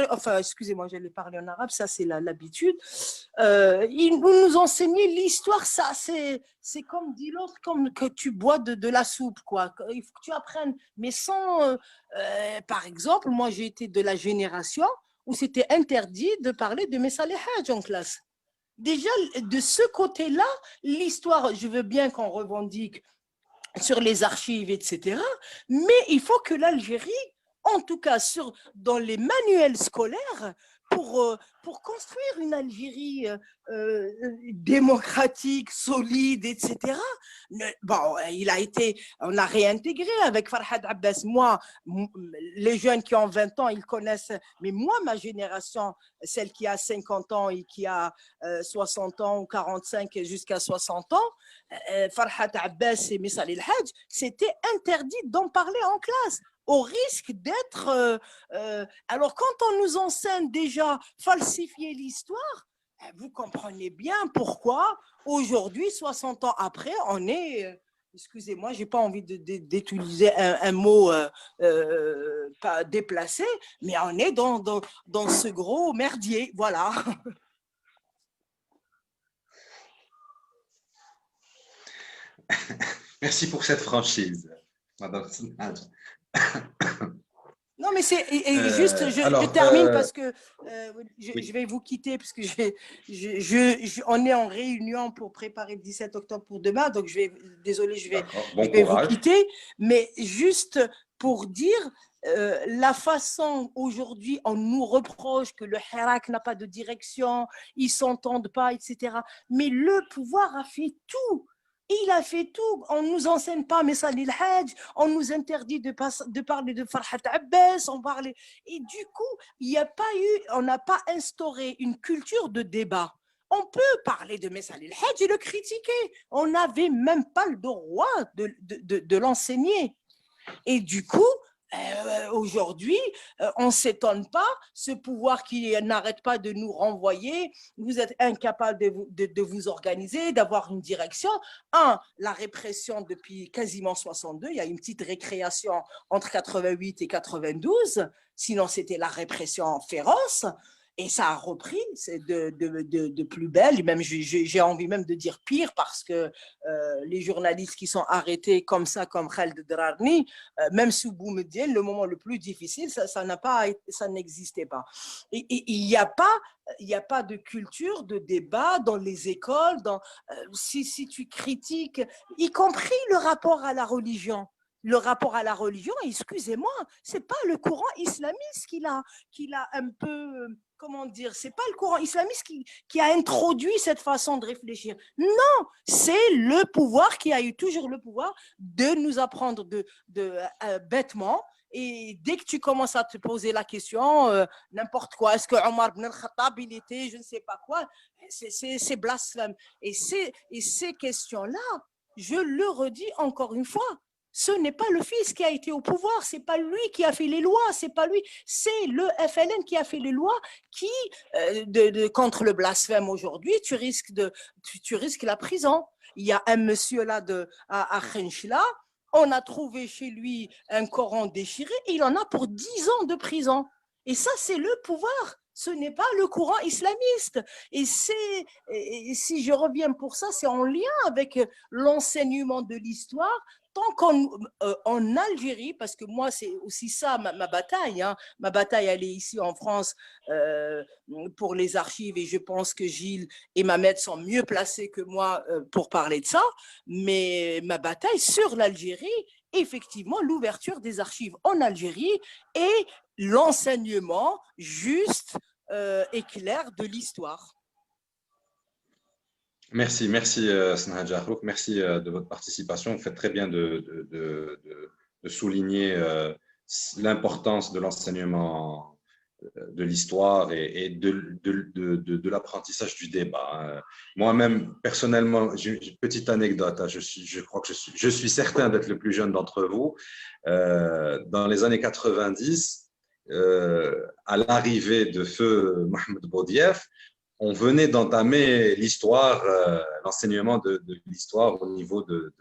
enfin, excusez-moi, j'allais parler en arabe, ça c'est l'habitude. Ils nous enseignaient l'histoire, ça c'est comme dit l'autre, comme que tu bois de la soupe, quoi. Il faut que tu apprennes, mais sans... par exemple, moi j'ai été de la génération où c'était interdit de parler de Messa Hadj en classe. Déjà, de ce côté-là, l'histoire, je veux bien qu'on revendique sur les archives, etc., mais il faut que l'Algérie en tout cas dans les manuels scolaires, pour construire une Algérie démocratique, solide, etc. Bon, on a réintégré avec Farhad Abbas. Moi, les jeunes qui ont 20 ans, ils connaissent, mais moi, ma génération, celle qui a 50 ans et qui a 60 ans ou 45 jusqu'à 60 ans, Farhad Abbas et Messal El Hadj, c'était interdit d'en parler en classe, au risque d'être… alors, quand on nous enseigne déjà falsifier l'histoire, vous comprenez bien pourquoi aujourd'hui, 60 ans après, on est… excusez-moi, je n'ai pas envie d'utiliser un mot pas déplacé, mais on est dans ce gros merdier, voilà. Merci pour cette franchise, Madame Snad. Non, mais c'est juste, je termine parce que oui. je vais vous quitter parce que on est en réunion pour préparer le 17 octobre pour demain, donc désolé, je vais vous quitter, mais juste pour dire la façon aujourd'hui, on nous reproche que le Hirak n'a pas de direction, ils ne s'entendent pas, etc. Mais le pouvoir a fait tout. Il a fait tout. On ne nous enseigne pas Messal El Hadj, on nous interdit de parler de Farhat Abbas, et du coup, on n'a pas instauré une culture de débat. On peut parler de Messal El Hadj et le critiquer. On n'avait même pas le droit de l'enseigner. Et du coup, aujourd'hui, on ne s'étonne pas, ce pouvoir qui n'arrête pas de nous renvoyer, vous êtes incapable de vous organiser, d'avoir une direction. La répression depuis quasiment 62, il y a une petite récréation entre 88 et 92, sinon c'était la répression féroce. Et ça a repris, c'est de plus belle, et même j'ai envie même de dire pire, parce que les journalistes qui sont arrêtés comme ça, comme Khaled Drarni, même sous Boumediene, le moment le plus difficile, ça n'existait pas. Et il n'y a pas de culture de débat dans les écoles, si tu critiques, y compris le rapport à la religion. Le rapport à la religion, excusez-moi, c'est pas le courant islamiste qui l'a un peu, comment dire, c'est pas le courant islamiste qui a introduit cette façon de réfléchir. Non, c'est le pouvoir qui a eu toujours le pouvoir de nous apprendre bêtement. Et dès que tu commences à te poser la question, n'importe quoi, est-ce que Omar ibn al-Khattab, il était, je ne sais pas quoi, c'est blasphème. Et ces questions-là, je le redis encore une fois, ce n'est pas le fils qui a été au pouvoir, c'est pas lui qui a fait les lois, c'est pas lui, c'est le FLN qui a fait les lois qui, contre le blasphème aujourd'hui, tu risques la prison. Il y a un monsieur là à Khenchla, on a trouvé chez lui un Coran déchiré et il en a pour 10 ans de prison. Et ça, c'est le pouvoir. Ce n'est pas le courant islamiste. Et si je reviens pour ça, c'est en lien avec l'enseignement de l'histoire. Tant qu'en Algérie, parce que moi, c'est aussi ça ma bataille. Ma bataille, elle est ici en France pour les archives, et je pense que Gilles et Mamed sont mieux placés que moi pour parler de ça. Mais ma bataille sur l'Algérie, effectivement, l'ouverture des archives en Algérie et l'enseignement juste et clair de l'histoire. Merci Snad Jahrouk, merci de votre participation. Vous faites très bien de souligner l'importance de l'enseignement de l'histoire et de l'apprentissage du débat. Moi-même, personnellement, j'ai une petite anecdote. Je crois que je suis certain d'être le plus jeune d'entre vous. Dans les années 90, à l'arrivée de feu Mohamed Boudiaf, on venait d'entamer l'histoire, l'enseignement de l'histoire au niveau de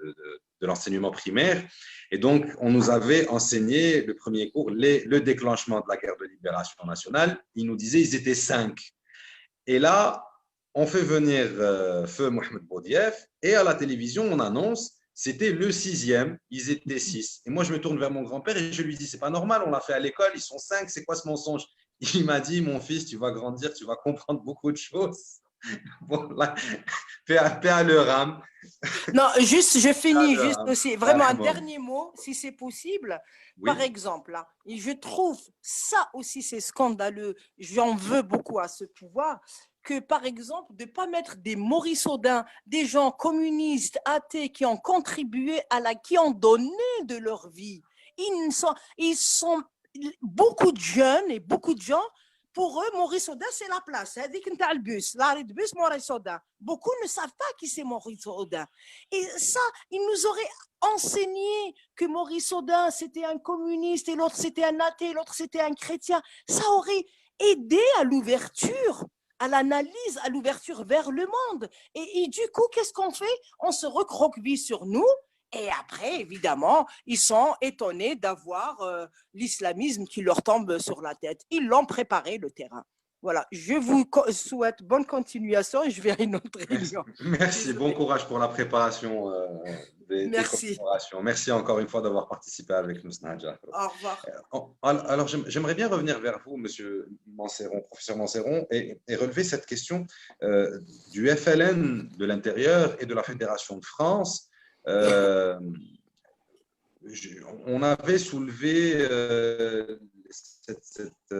l'enseignement primaire. Et donc, on nous avait enseigné le premier cours, le déclenchement de la guerre de libération nationale. Ils nous disaient qu'ils étaient 5. Et là, on fait venir feu Mohamed Boudiaf et à la télévision, on annonce c'était le 6e, ils étaient 6. Et moi, je me tourne vers mon grand-père et je lui dis, c'est pas normal, on l'a fait à l'école, ils sont 5, c'est quoi ce mensonge? Il m'a dit, mon fils, tu vas grandir, tu vas comprendre beaucoup de choses. Voilà, paix à leur âme. Non, juste, je finis Ah, juste aussi, vraiment un Rahimahullah. dernier mot, si c'est possible. Oui, Par exemple, là, et je trouve ça aussi, c'est scandaleux. J'en veux beaucoup à ce pouvoir. Que, par exemple, de ne pas mettre des Maurice Audin, des gens communistes, athées, qui ont contribué qui ont donné de leur vie. Ils sont beaucoup de jeunes et beaucoup de gens. Pour eux, Maurice Audin, c'est la place. C'est-à-dire que le bus, l'arrêt de bus, Maurice Audin. Beaucoup ne savent pas qui c'est Maurice Audin. Et ça, il nous aurait enseigné que Maurice Audin, c'était un communiste et l'autre, c'était un athée, l'autre, c'était un chrétien. Ça aurait aidé à l'ouverture, à l'analyse, à l'ouverture vers le monde. Et du coup, qu'est-ce qu'on fait? On se recroqueville sur nous. Et après, évidemment, ils sont étonnés d'avoir l'islamisme qui leur tombe sur la tête. Ils l'ont préparé, le terrain. Voilà, je vous souhaite bonne continuation et je vais à une autre merci. réunion. Merci. Bon Désolée. courage pour la préparation des Merci. commémorations. Merci encore une fois d'avoir participé avec nous, Snaja. Au revoir. Alors, j'aimerais bien revenir vers vous, Monsieur Manceron, professeur Manceron, et relever cette question du FLN de l'intérieur et de la Fédération de France. Euh, on avait soulevé cette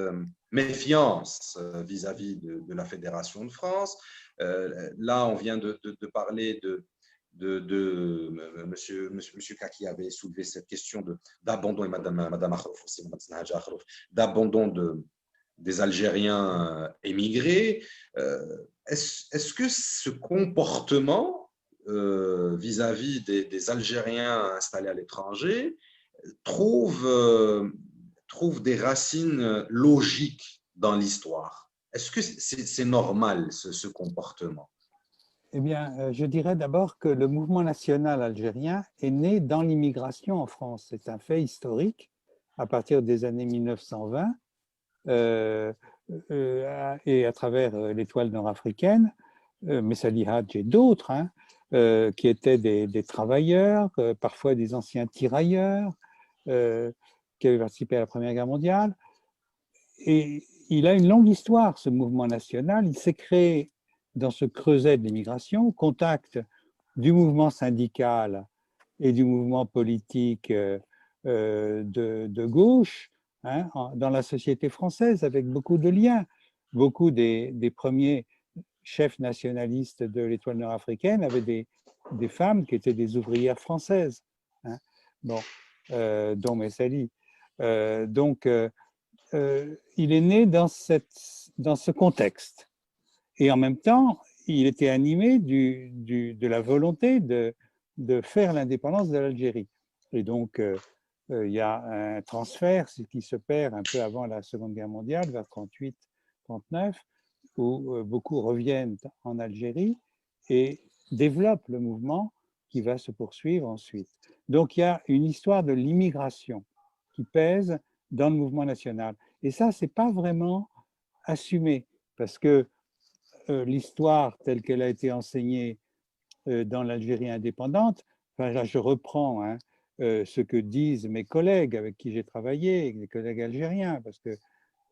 méfiance vis-à-vis de la Fédération de France. Là, on vient de parler de monsieur Kaki avait soulevé cette question d'abandon, et Madame Akhrouf aussi, Madame Snaja Akhrouf, d'abandon des Algériens émigrés. Est-ce que ce comportement vis-à-vis des Algériens installés à l'étranger trouve des racines logiques dans l'histoire? Est-ce que c'est normal ce comportement? Eh bien, je dirais d'abord que le mouvement national algérien est né dans l'immigration en France. C'est un fait historique à partir des années 1920 et à travers l'étoile nord-africaine, Messali Hadj et d'autres, hein, qui étaient des travailleurs, parfois des anciens tirailleurs, qui avaient participé à la Première Guerre mondiale. Et il a une longue histoire, ce mouvement national. Il s'est créé dans ce creuset de l'immigration, au contact du mouvement syndical et du mouvement politique de gauche, hein, dans la société française, avec beaucoup de liens. Beaucoup des premiers chefs nationalistes de l'étoile nord-africaine avaient des femmes qui étaient des ouvrières françaises, hein, bon, dont Messali. Il est né dans ce contexte. Et en même temps, il était animé de la volonté de faire l'indépendance de l'Algérie. Et donc, il y a un transfert qui se perd un peu avant la Seconde Guerre mondiale, vers 38-39, où beaucoup reviennent en Algérie et développent le mouvement qui va se poursuivre ensuite. Donc, il y a une histoire de l'immigration qui pèse dans le mouvement national. Et ça, ce n'est pas vraiment assumé, parce que l'histoire telle qu'elle a été enseignée dans l'Algérie indépendante, enfin, là je reprends hein, ce que disent mes collègues avec qui j'ai travaillé, les collègues algériens, parce que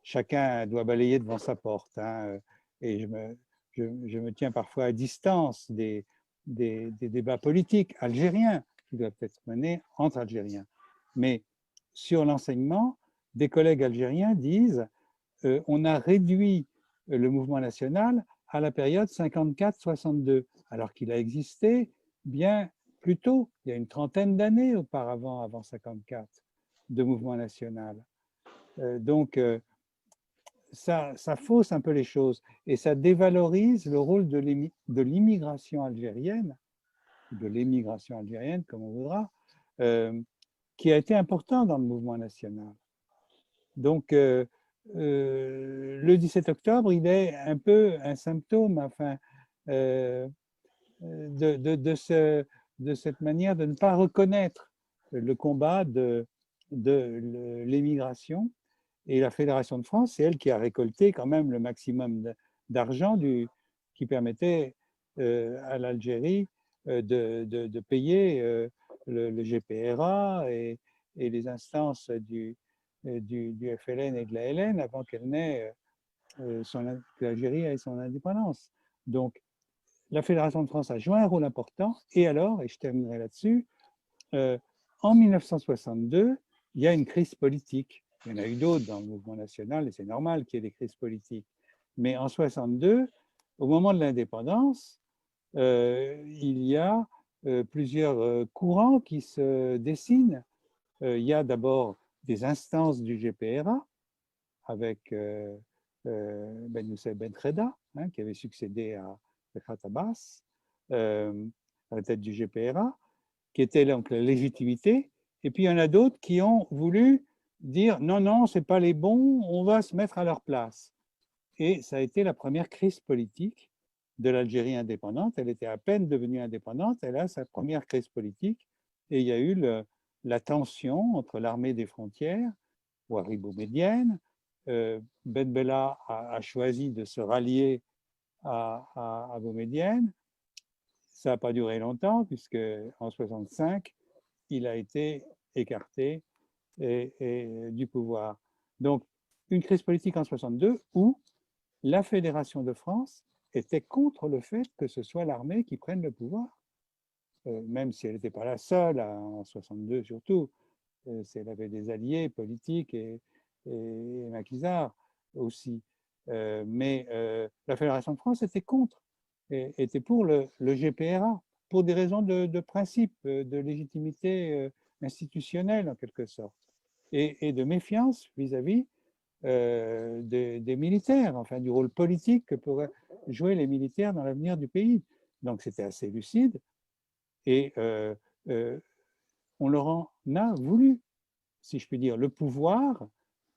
chacun doit balayer devant sa porte, hein, et je me tiens parfois à distance des débats politiques algériens qui doivent être menés entre Algériens. Mais sur l'enseignement, des collègues algériens disent on a réduit le mouvement national à la période 54-62, alors qu'il a existé bien plus tôt, il y a une trentaine d'années auparavant, avant 54, de mouvement national. Donc, ça fausse un peu les choses et ça dévalorise le rôle de l'immigration algérienne, de l'émigration algérienne, comme on voudra, qui a été important dans le mouvement national. Donc, le 17 octobre, il est un peu un symptôme enfin, de cette manière de ne pas reconnaître le combat de l'émigration. Et la Fédération de France, c'est elle qui a récolté quand même le maximum d'argent qui permettait à l'Algérie de payer le GPRA et les instances du FLN et de la LN avant qu'elle n'ait que l'Algérie ait son indépendance. Donc, la Fédération de France a joué un rôle important. Et alors, et je terminerai là-dessus, en 1962, il y a une crise politique. Il y en a eu d'autres dans le mouvement national, et c'est normal qu'il y ait des crises politiques. Mais en 1962, au moment de l'indépendance, il y a plusieurs courants qui se dessinent. Il y a d'abord des instances du GPRA, avec Ben Youssef Ben Reda, hein, qui avait succédé à Bekrat Abbas, à la tête du GPRA, qui était donc la légitimité. Et puis il y en a d'autres qui ont voulu dire non, non, ce n'est pas les bons, on va se mettre à leur place. Et ça a été la première crise politique de l'Algérie indépendante. Elle était à peine devenue indépendante, elle a sa première crise politique. Et il y a eu la tension entre l'armée des frontières, Ouari Boumedienne. Ben Bella a choisi de se rallier à Boumedienne. Ça n'a pas duré longtemps, puisque en 1965, il a été écarté du pouvoir. Donc, une crise politique en 1962 où la Fédération de France était contre le fait que ce soit l'armée qui prenne le pouvoir, même si elle n'était pas la seule, en 1962 surtout. Elle avait des alliés politiques et maquisards aussi. Mais la Fédération de France était contre, était pour le GPRA, pour des raisons de principe, de légitimité institutionnelle en quelque sorte, et de méfiance vis-à-vis des militaires, enfin du rôle politique que pourraient jouer les militaires dans l'avenir du pays. Donc c'était assez lucide, et on leur en a voulu, si je puis dire. Le pouvoir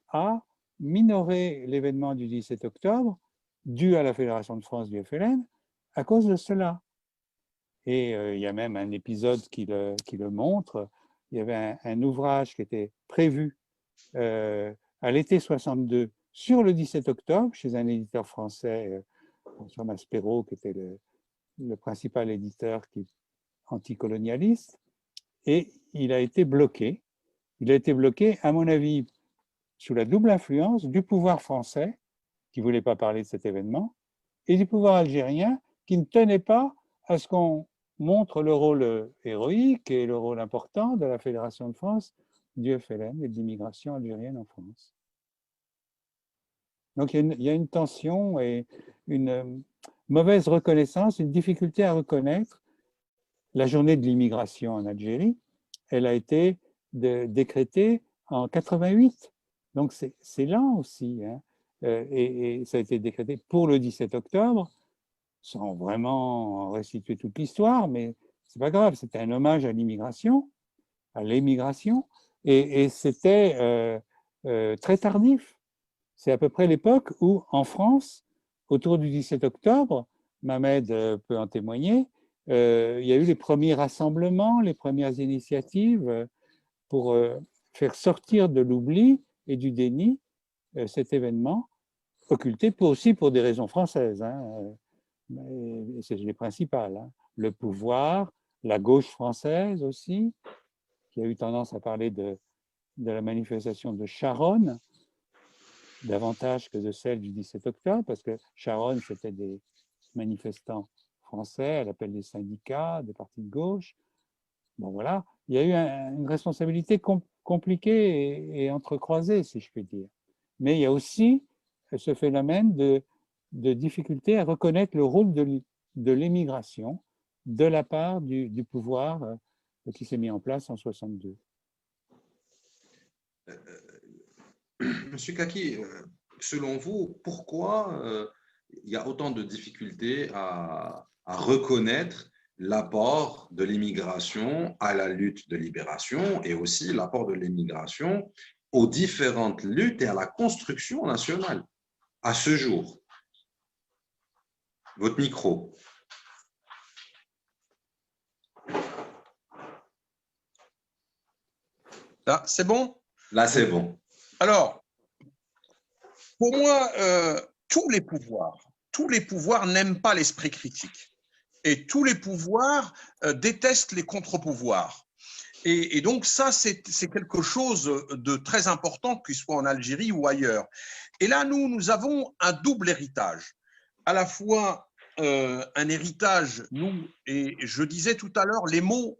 a minoré l'événement du 17 octobre, dû à la Fédération de France du FLN, à cause de cela. Et il y a même un épisode qui le montre. Il y avait un ouvrage qui était prévu à l'été 62 sur le 17 octobre, chez un éditeur français, François Maspero, qui était le principal éditeur anticolonialiste, et il a été bloqué. Il a été bloqué, à mon avis, sous la double influence du pouvoir français, qui ne voulait pas parler de cet événement, et du pouvoir algérien, qui ne tenait pas à ce qu'on montre le rôle héroïque et le rôle important de la Fédération de France, du FLN et de l'immigration algérienne en France. Donc il y a une tension et une mauvaise reconnaissance, une difficulté à reconnaître la journée de l'immigration en Algérie. Elle a été décrétée en 88, donc c'est lent aussi, hein. Et ça a été décrété pour le 17 octobre, sans vraiment restituer toute l'histoire, mais c'est pas grave, c'était un hommage à l'immigration, à l'émigration, et c'était très tardif. C'est à peu près l'époque où, en France, autour du 17 octobre, Mohamed peut en témoigner, il y a eu les premiers rassemblements, les premières initiatives pour faire sortir de l'oubli et du déni cet événement, occulté aussi pour des raisons françaises, hein, et c'est les principales, hein. Le pouvoir, la gauche française aussi, qui a eu tendance à parler de la manifestation de Charonne, davantage que de celle du 17 octobre, parce que Charonne, c'était des manifestants français à l'appel des syndicats, des partis de gauche. Bon, voilà. Il y a eu une responsabilité compliquée et entrecroisée, si je puis dire. Mais il y a aussi ce phénomène de difficulté à reconnaître le rôle de l'émigration de la part du pouvoir qui s'est mis en place en 1962. Monsieur Kaki, selon vous, pourquoi il y a autant de difficultés à reconnaître l'apport de l'immigration à la lutte de libération et aussi l'apport de l'immigration aux différentes luttes et à la construction nationale à ce jour? Votre micro. Là, c'est bon? Là, c'est bon. Alors, pour moi, tous les pouvoirs n'aiment pas l'esprit critique. Et tous les pouvoirs détestent les contre-pouvoirs. Et donc, ça, c'est quelque chose de très important, qu'il soit en Algérie ou ailleurs. Et là, nous avons un double héritage. À la fois un héritage, nous, et je disais tout à l'heure, les mots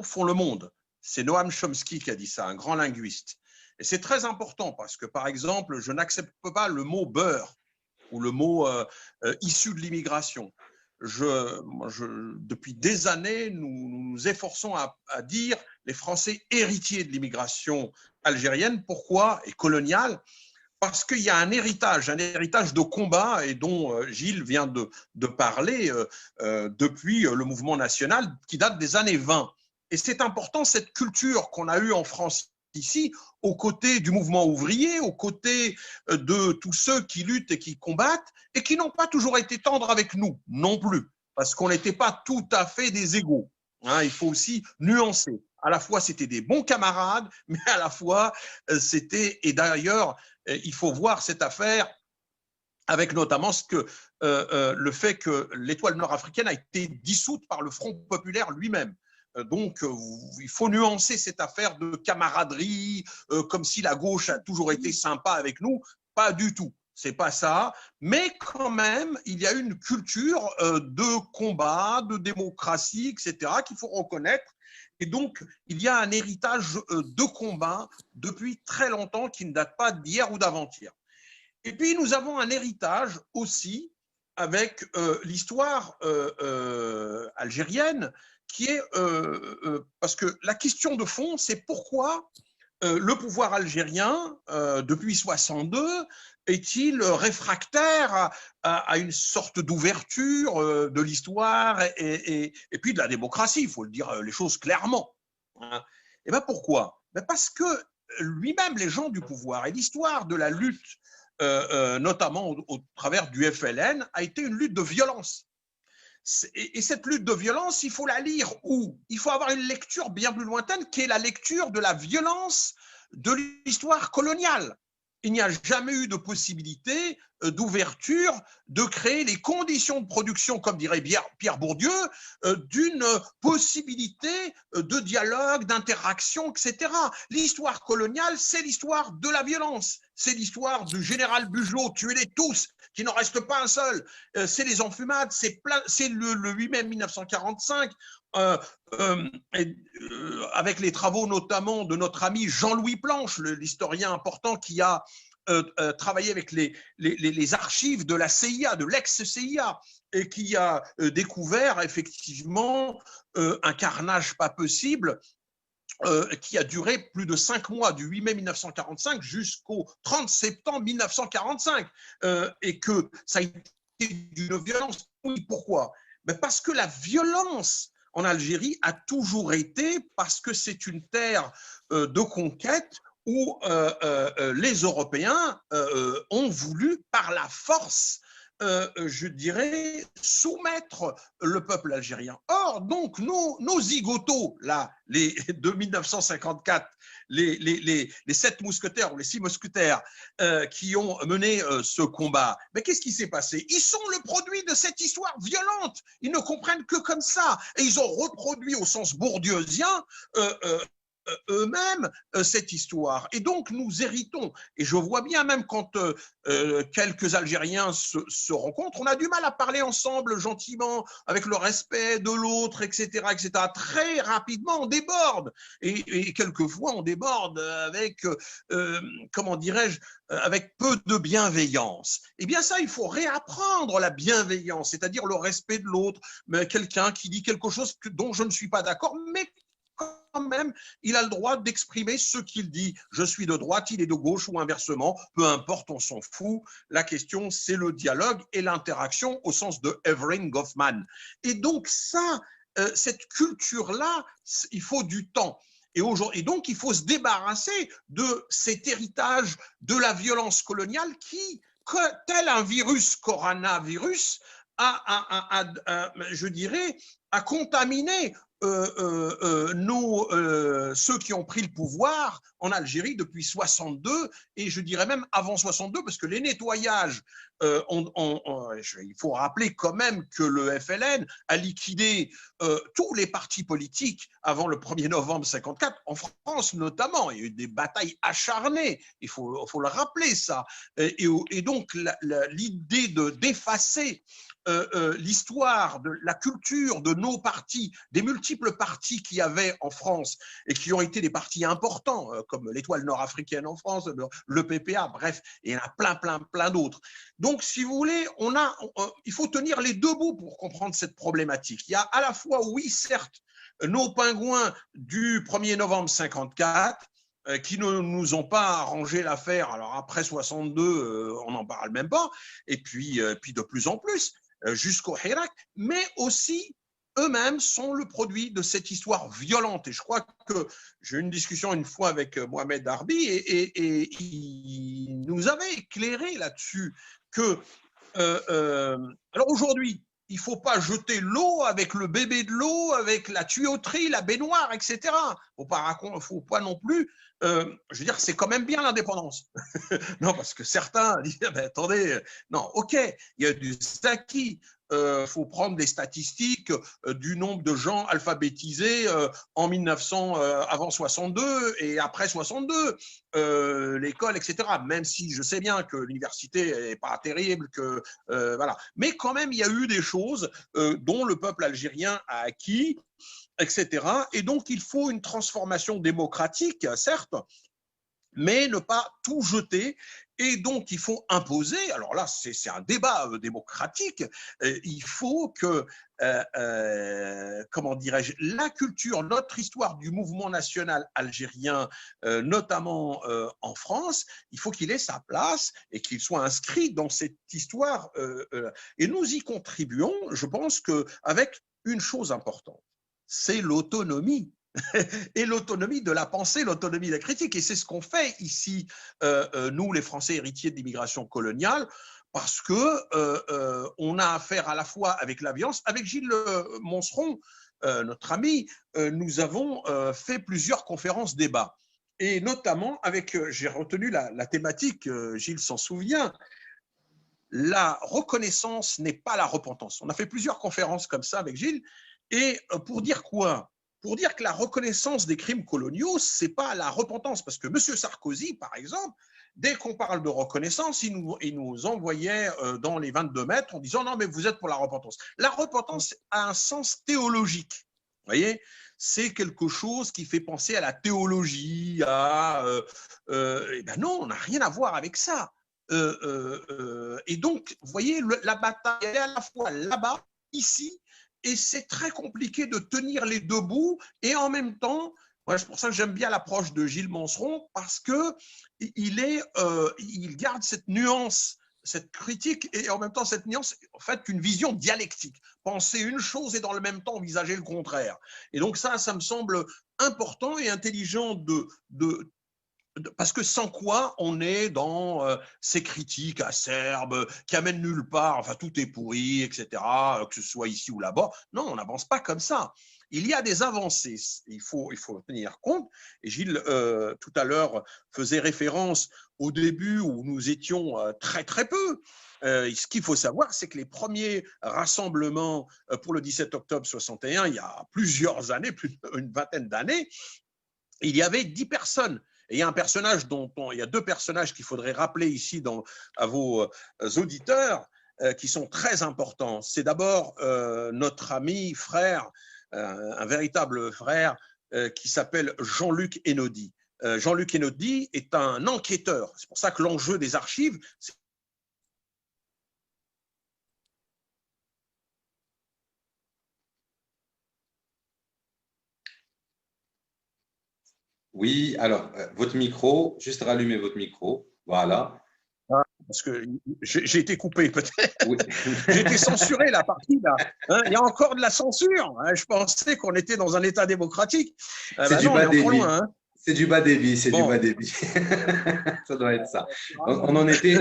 font le monde. C'est Noam Chomsky qui a dit ça, un grand linguiste. Et c'est très important parce que, par exemple, je n'accepte pas le mot beurre ou le mot issu de l'immigration. Depuis des années, nous nous efforçons à dire les Français héritiers de l'immigration algérienne. Pourquoi? Et coloniale. Parce qu'il y a un héritage de combat et dont Gilles vient de parler depuis le mouvement national qui date des années 20. Et c'est important, cette culture qu'on a eue en France ici, aux côtés du mouvement ouvrier, aux côtés de tous ceux qui luttent et qui combattent et qui n'ont pas toujours été tendres avec nous non plus, parce qu'on n'était pas tout à fait des égaux. Hein, il faut aussi nuancer. À la fois, c'était des bons camarades, mais à la fois, c'était, et d'ailleurs, il faut voir cette affaire avec notamment le fait que l'Étoile nord-africaine a été dissoute par le Front populaire lui-même. Donc, il faut nuancer cette affaire de camaraderie, comme si la gauche a toujours été sympa avec nous. Pas du tout, c'est pas ça. Mais quand même, il y a une culture de combat, de démocratie, etc., qu'il faut reconnaître. Et donc, il y a un héritage de combat depuis très longtemps qui ne date pas d'hier ou d'avant-hier. Et puis, nous avons un héritage aussi avec l'histoire algérienne qui est, parce que la question de fond, c'est pourquoi le pouvoir algérien, depuis 62, est-il réfractaire à une sorte d'ouverture de l'histoire et puis de la démocratie, il faut le dire les choses clairement. Et bien pourquoi? Parce que lui-même, les gens du pouvoir et l'histoire de la lutte, notamment au travers du FLN, a été une lutte de violence. Et cette lutte de violence, il faut la lire où? Il faut avoir une lecture bien plus lointaine qui est la lecture de la violence de l'histoire coloniale. Il n'y a jamais eu de possibilité d'ouverture, de créer les conditions de production, comme dirait Pierre Bourdieu, d'une possibilité de dialogue, d'interaction, etc. L'histoire coloniale, c'est l'histoire de la violence. C'est l'histoire du général Bugeaud, tuez-les tous, qu'il n'en reste pas un seul. C'est les enfumades, c'est le 8 mai 1945, avec les travaux notamment de notre ami Jean-Louis Planche, l'historien important qui a travaillé avec les archives de la CIA, de l'ex-CIA, et qui a découvert effectivement un carnage pas possible qui a duré plus de 5 mois, du 8 mai 1945 jusqu'au 30 septembre 1945, et que ça a été d'une violence. Oui, pourquoi? Parce que la violence en Algérie a toujours été, parce que c'est une terre de conquête où les Européens ont voulu, par la force, je dirais, soumettre le peuple algérien. Or, donc, nos zigotos, là, de 1954, les 7 mousquetaires ou les 6 mousquetaires qui ont mené ce combat, mais qu'est-ce qui s'est passé? Ils sont le produit de cette histoire violente. Ils ne comprennent que comme ça. Et ils ont reproduit au sens bourdieusien eux-mêmes cette histoire. Et donc, nous héritons. Et je vois bien, même quand quelques Algériens se rencontrent, on a du mal à parler ensemble gentiment, avec le respect de l'autre, etc., etc. Très rapidement, on déborde. Et quelquefois, on déborde avec, comment dirais-je, avec peu de bienveillance. Eh bien ça, il faut réapprendre la bienveillance, c'est-à-dire le respect de l'autre, mais quelqu'un qui dit quelque chose dont je ne suis pas d'accord, mais quand même, il a le droit d'exprimer ce qu'il dit. Je suis de droite, il est de gauche ou inversement, peu importe, on s'en fout. La question, c'est le dialogue et l'interaction au sens de Evelyn Goffman. Et donc ça, cette culture-là, il faut du temps. Et donc, il faut se débarrasser de cet héritage de la violence coloniale qui, tel un coronavirus, je dirais, a contaminé ceux qui ont pris le pouvoir en Algérie depuis 62 et je dirais même avant 62 parce que les nettoyages, il faut rappeler quand même que le FLN a liquidé tous les partis politiques avant le 1er novembre 54, en France notamment. Il y a eu des batailles acharnées, il faut le rappeler ça. Et donc l'idée d'effacer l'histoire, de la culture de nos partis, des multiples partis qu'il y avait en France et qui ont été des partis importants, comme l'Étoile nord-africaine en France, le PPA, bref, et il y en a plein d'autres. Donc, si vous voulez, il faut tenir les deux bouts pour comprendre cette problématique. Il y a à la fois, oui, certes, nos pingouins du 1er novembre 54, qui ne nous ont pas arrangé l'affaire. Alors, après 62, on n'en parle même pas. Et puis de plus en plus, jusqu'au Hirak, mais aussi eux-mêmes sont le produit de cette histoire violente. Et je crois que j'ai eu une discussion une fois avec Mohamed Darbi et il nous avait éclairé là-dessus que, alors aujourd'hui, il ne faut pas jeter l'eau avec le bébé de l'eau, avec la tuyauterie, la baignoire, etc. Il ne faut pas non plus, je veux dire, c'est quand même bien l'indépendance. Non, parce que certains disent, ben, attendez, non, ok, il y a du acquis. Faut prendre des statistiques du nombre de gens alphabétisés en 1900, avant 62 et après 62, l'école, etc. Même si je sais bien que l'université n'est pas terrible, que voilà, mais quand même il y a eu des choses dont le peuple algérien a acquis, etc. Et donc il faut une transformation démocratique, certes, mais ne pas tout jeter. Et donc, il faut imposer, alors là, c'est un débat démocratique, il faut que, comment dirais-je, la culture, notre histoire du mouvement national algérien, notamment en France, il faut qu'il ait sa place et qu'il soit inscrit dans cette histoire. Et nous y contribuons, je pense, qu'avec une chose importante, c'est l'autonomie. Et l'autonomie de la pensée, l'autonomie de la critique. Et c'est ce qu'on fait ici, nous, les Français héritiers de l'immigration coloniale, parce qu'on a affaire à la fois avec la violence. Avec Gilles Monceron, notre ami, nous avons fait plusieurs conférences débats. Et notamment avec, j'ai retenu la thématique, Gilles s'en souvient, la reconnaissance n'est pas la repentance. On a fait plusieurs conférences comme ça avec Gilles. Et pour dire quoi ? Pour dire que la reconnaissance des crimes coloniaux, ce n'est pas la repentance. Parce que M. Sarkozy, par exemple, dès qu'on parle de reconnaissance, il nous envoyait dans les 22 mètres en disant « Non, mais vous êtes pour la repentance ». La repentance a un sens théologique. Vous voyez, c'est quelque chose qui fait penser à la théologie, eh ben non, on n'a rien à voir avec ça. Et donc, vous voyez, la bataille est à la fois là-bas, ici, et c'est très compliqué de tenir les deux bouts et en même temps, c'est pour ça que j'aime bien l'approche de Gilles Monceron parce qu'il garde cette nuance, cette critique et en même temps cette nuance, en fait, une vision dialectique. Penser une chose et dans le même temps envisager le contraire. Et donc ça me semble important et intelligent parce que sans quoi on est dans ces critiques acerbes qui amènent nulle part, enfin tout est pourri, etc., que ce soit ici ou là-bas. Non, on n'avance pas comme ça. Il y a des avancées, il faut tenir compte. Et Gilles, tout à l'heure, faisait référence au début où nous étions très peu. Ce qu'il faut savoir, c'est que les premiers rassemblements pour le 17 octobre 61, il y a plusieurs années, plus d'une vingtaine d'années, il y avait 10 personnes. Et il y a il y a deux personnages qu'il faudrait rappeler ici à vos auditeurs qui sont très importants. C'est d'abord notre ami, frère, un véritable frère qui s'appelle Jean-Luc Einaudi. Jean-Luc Einaudi est un enquêteur. C'est pour ça que l'enjeu des archives, c'est Oui, alors, votre micro, juste rallumer votre micro. Voilà. parce que j'ai été coupé peut-être. Oui. J'ai été censuré la partie là. Hein, il y a encore de la censure. Hein, je pensais qu'on était dans un État démocratique. C'est du bas débit. Hein. C'est du bas débit, c'est du bas débit. Ça doit être ça. On en était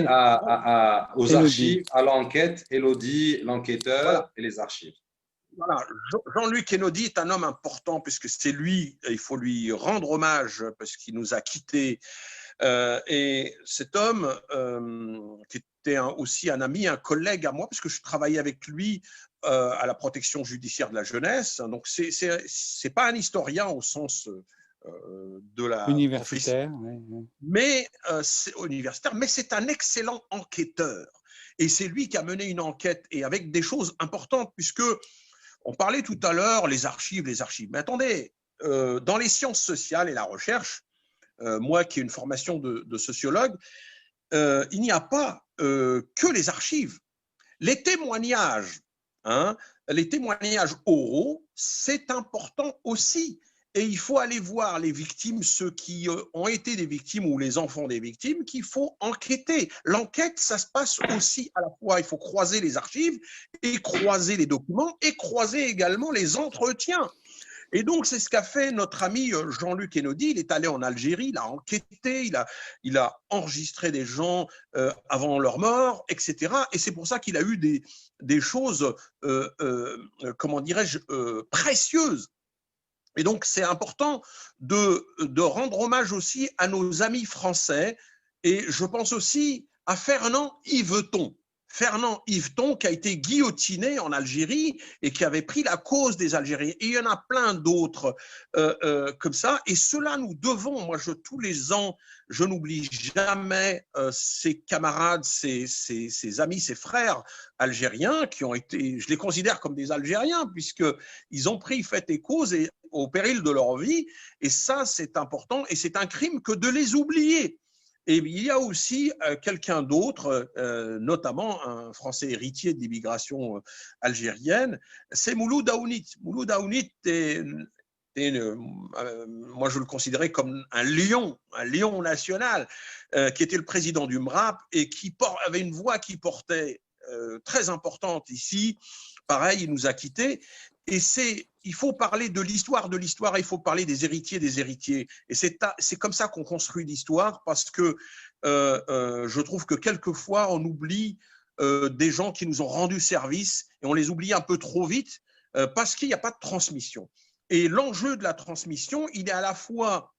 aux archives, à l'enquête, Élodie, l'enquêteur et les archives. voilà, Jean-Luc Einaudi est un homme important puisque c'est lui, il faut lui rendre hommage parce qu'il nous a quittés. Et cet homme, qui était aussi un ami, un collègue à moi, parce que je travaillais avec lui à la protection judiciaire de la jeunesse. Donc, c'est pas un historien au sens de la universitaire, mais c'est universitaire, mais c'est un excellent enquêteur. Et c'est lui qui a mené une enquête et avec des choses importantes, puisque on parlait tout à l'heure les archives. Mais attendez, dans les sciences sociales et la recherche, moi qui ai une formation de sociologue, il n'y a pas que les archives. Les témoignages, les témoignages oraux, c'est important aussi. Et il faut aller voir les victimes, ceux qui ont été des victimes ou les enfants des victimes, qu'il faut enquêter. L'enquête, ça se passe aussi à la fois, il faut croiser les archives et croiser les documents et croiser également les entretiens. Et donc, c'est ce qu'a fait notre ami Jean-Luc Einaudi. Il est allé en Algérie, il a enquêté, il a enregistré des gens avant leur mort, etc. Et c'est pour ça qu'il a eu des choses, comment dirais-je, précieuses. Et donc, c'est important de rendre hommage aussi à nos amis français. Et je pense aussi à Fernand Yveton. Fernand Yveton, qui a été guillotiné en Algérie et qui avait pris la cause des Algériens. Et il y en a plein d'autres comme ça. Et cela, nous devons, moi, tous les ans, je n'oublie jamais ces camarades, ces amis, ces frères algériens qui ont été, je les considère comme des Algériens, puisqu'ils ont pris fait et cause et au péril de leur vie. Et ça, c'est important. Et c'est un crime que de les oublier. Et il y a aussi quelqu'un d'autre, notamment un Français héritier de l'immigration algérienne, c'est Mouloud Aounit. Mouloud Aounit moi je le considérais comme un lion national, qui était le président du MRAP et qui avait une voix qui portait très importante ici. Pareil, il nous a quittés. Et il faut parler de l'histoire, il faut parler des héritiers. Et c'est comme ça qu'on construit l'histoire, parce que je trouve que quelquefois, on oublie des gens qui nous ont rendu service, et on les oublie un peu trop vite, parce qu'il n'y a pas de transmission. Et l'enjeu de la transmission, il est à la fois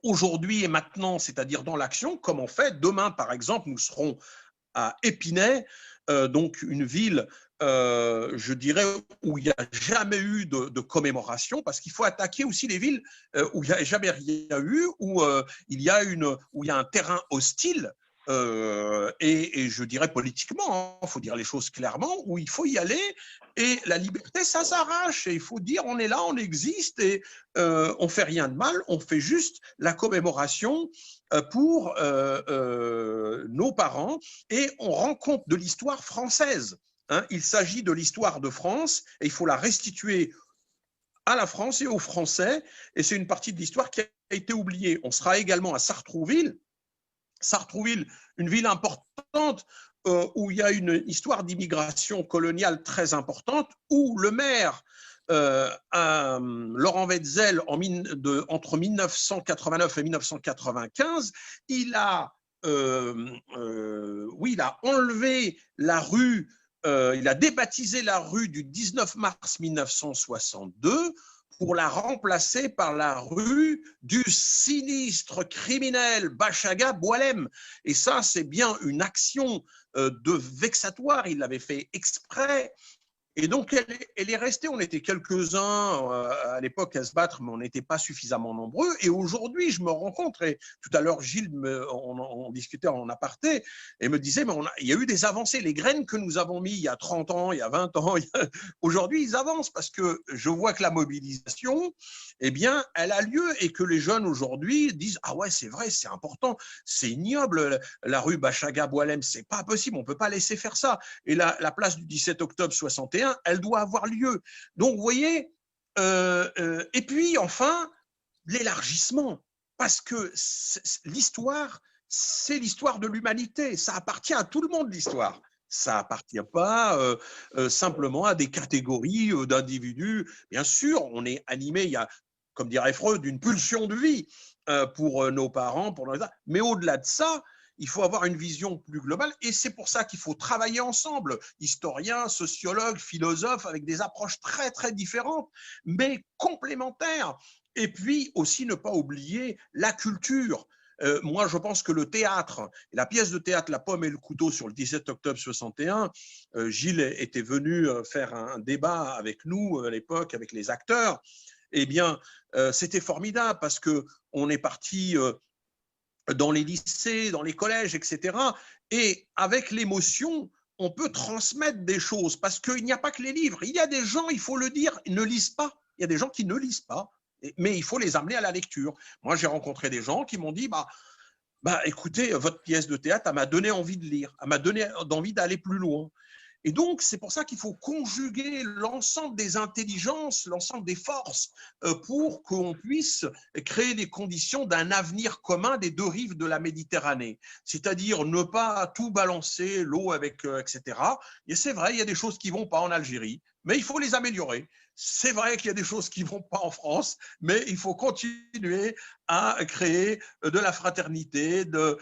aujourd'hui et maintenant, c'est-à-dire dans l'action, comme on fait. Demain, par exemple, nous serons à Épinay, donc une ville, je dirais, où il n'y a jamais eu de commémoration, parce qu'il faut attaquer aussi les villes où il n'y a jamais rien eu, où il y a un terrain hostile, et je dirais politiquement, il faut dire les choses clairement, où il faut y aller, et la liberté, ça s'arrache, et il faut dire on est là, on existe, et on ne fait rien de mal, on fait juste la commémoration pour nos parents, et on rend compte de l'histoire française. Il s'agit de l'histoire de France, et il faut la restituer à la France et aux Français, et c'est une partie de l'histoire qui a été oubliée. On sera également à Sartrouville, une ville importante où il y a une histoire d'immigration coloniale très importante, où le maire Laurent Wetzel, entre 1989 et 1995, il a enlevé la rue, il a débaptisé la rue du 19 mars 1962 pour la remplacer par la rue du sinistre criminel Bachaga Boualem. Et ça, c'est bien une action de vexatoire, il l'avait fait exprès. Et donc, elle est restée, on était quelques-uns à l'époque à se battre, mais on n'était pas suffisamment nombreux. Et aujourd'hui, je me rends compte, et tout à l'heure, Gilles, on discutait en aparté, et me disait, mais il y a eu des avancées. Les graines que nous avons mises il y a 30 ans, il y a 20 ans, aujourd'hui, ils avancent, parce que je vois que la mobilisation, eh bien, elle a lieu, et que les jeunes aujourd'hui disent, ah ouais, c'est vrai, c'est important, c'est ignoble, la rue Bachaga Boualem, c'est pas possible, on peut pas laisser faire ça. Et la place du 17 octobre 61, elle doit avoir lieu. Donc, vous voyez, et puis, enfin, l'élargissement, parce que l'histoire, c'est l'histoire de l'humanité. Ça appartient à tout le monde, l'histoire. Ça appartient pas simplement à des catégories d'individus. Bien sûr, on est animé, il y a, comme dirait Freud, une pulsion de vie pour nos parents, mais au-delà de ça, il faut avoir une vision plus globale et c'est pour ça qu'il faut travailler ensemble, historiens, sociologues, philosophes, avec des approches très, très différentes, mais complémentaires. Et puis aussi ne pas oublier la culture. Moi, je pense que le théâtre, la pièce de théâtre La Pomme et le Couteau sur le 17 octobre 61, Gilles était venu faire un débat avec nous à l'époque, avec les acteurs. Eh bien, c'était formidable parce qu'on est parti dans les lycées, dans les collèges, etc. Et avec l'émotion, on peut transmettre des choses parce qu'il n'y a pas que les livres. Il y a des gens, il faut le dire, ils ne lisent pas. Il y a des gens qui ne lisent pas, mais il faut les amener à la lecture. Moi, j'ai rencontré des gens qui m'ont dit, écoutez, votre pièce de théâtre, elle m'a donné envie de lire, elle m'a donné envie d'aller plus loin. Et donc, c'est pour ça qu'il faut conjuguer l'ensemble des intelligences, l'ensemble des forces pour qu'on puisse créer les conditions d'un avenir commun des deux rives de la Méditerranée. C'est-à-dire ne pas tout balancer, l'eau avec, etc. Et c'est vrai, il y a des choses qui ne vont pas en Algérie, mais il faut les améliorer. C'est vrai qu'il y a des choses qui ne vont pas en France, mais il faut continuer à créer de la fraternité, de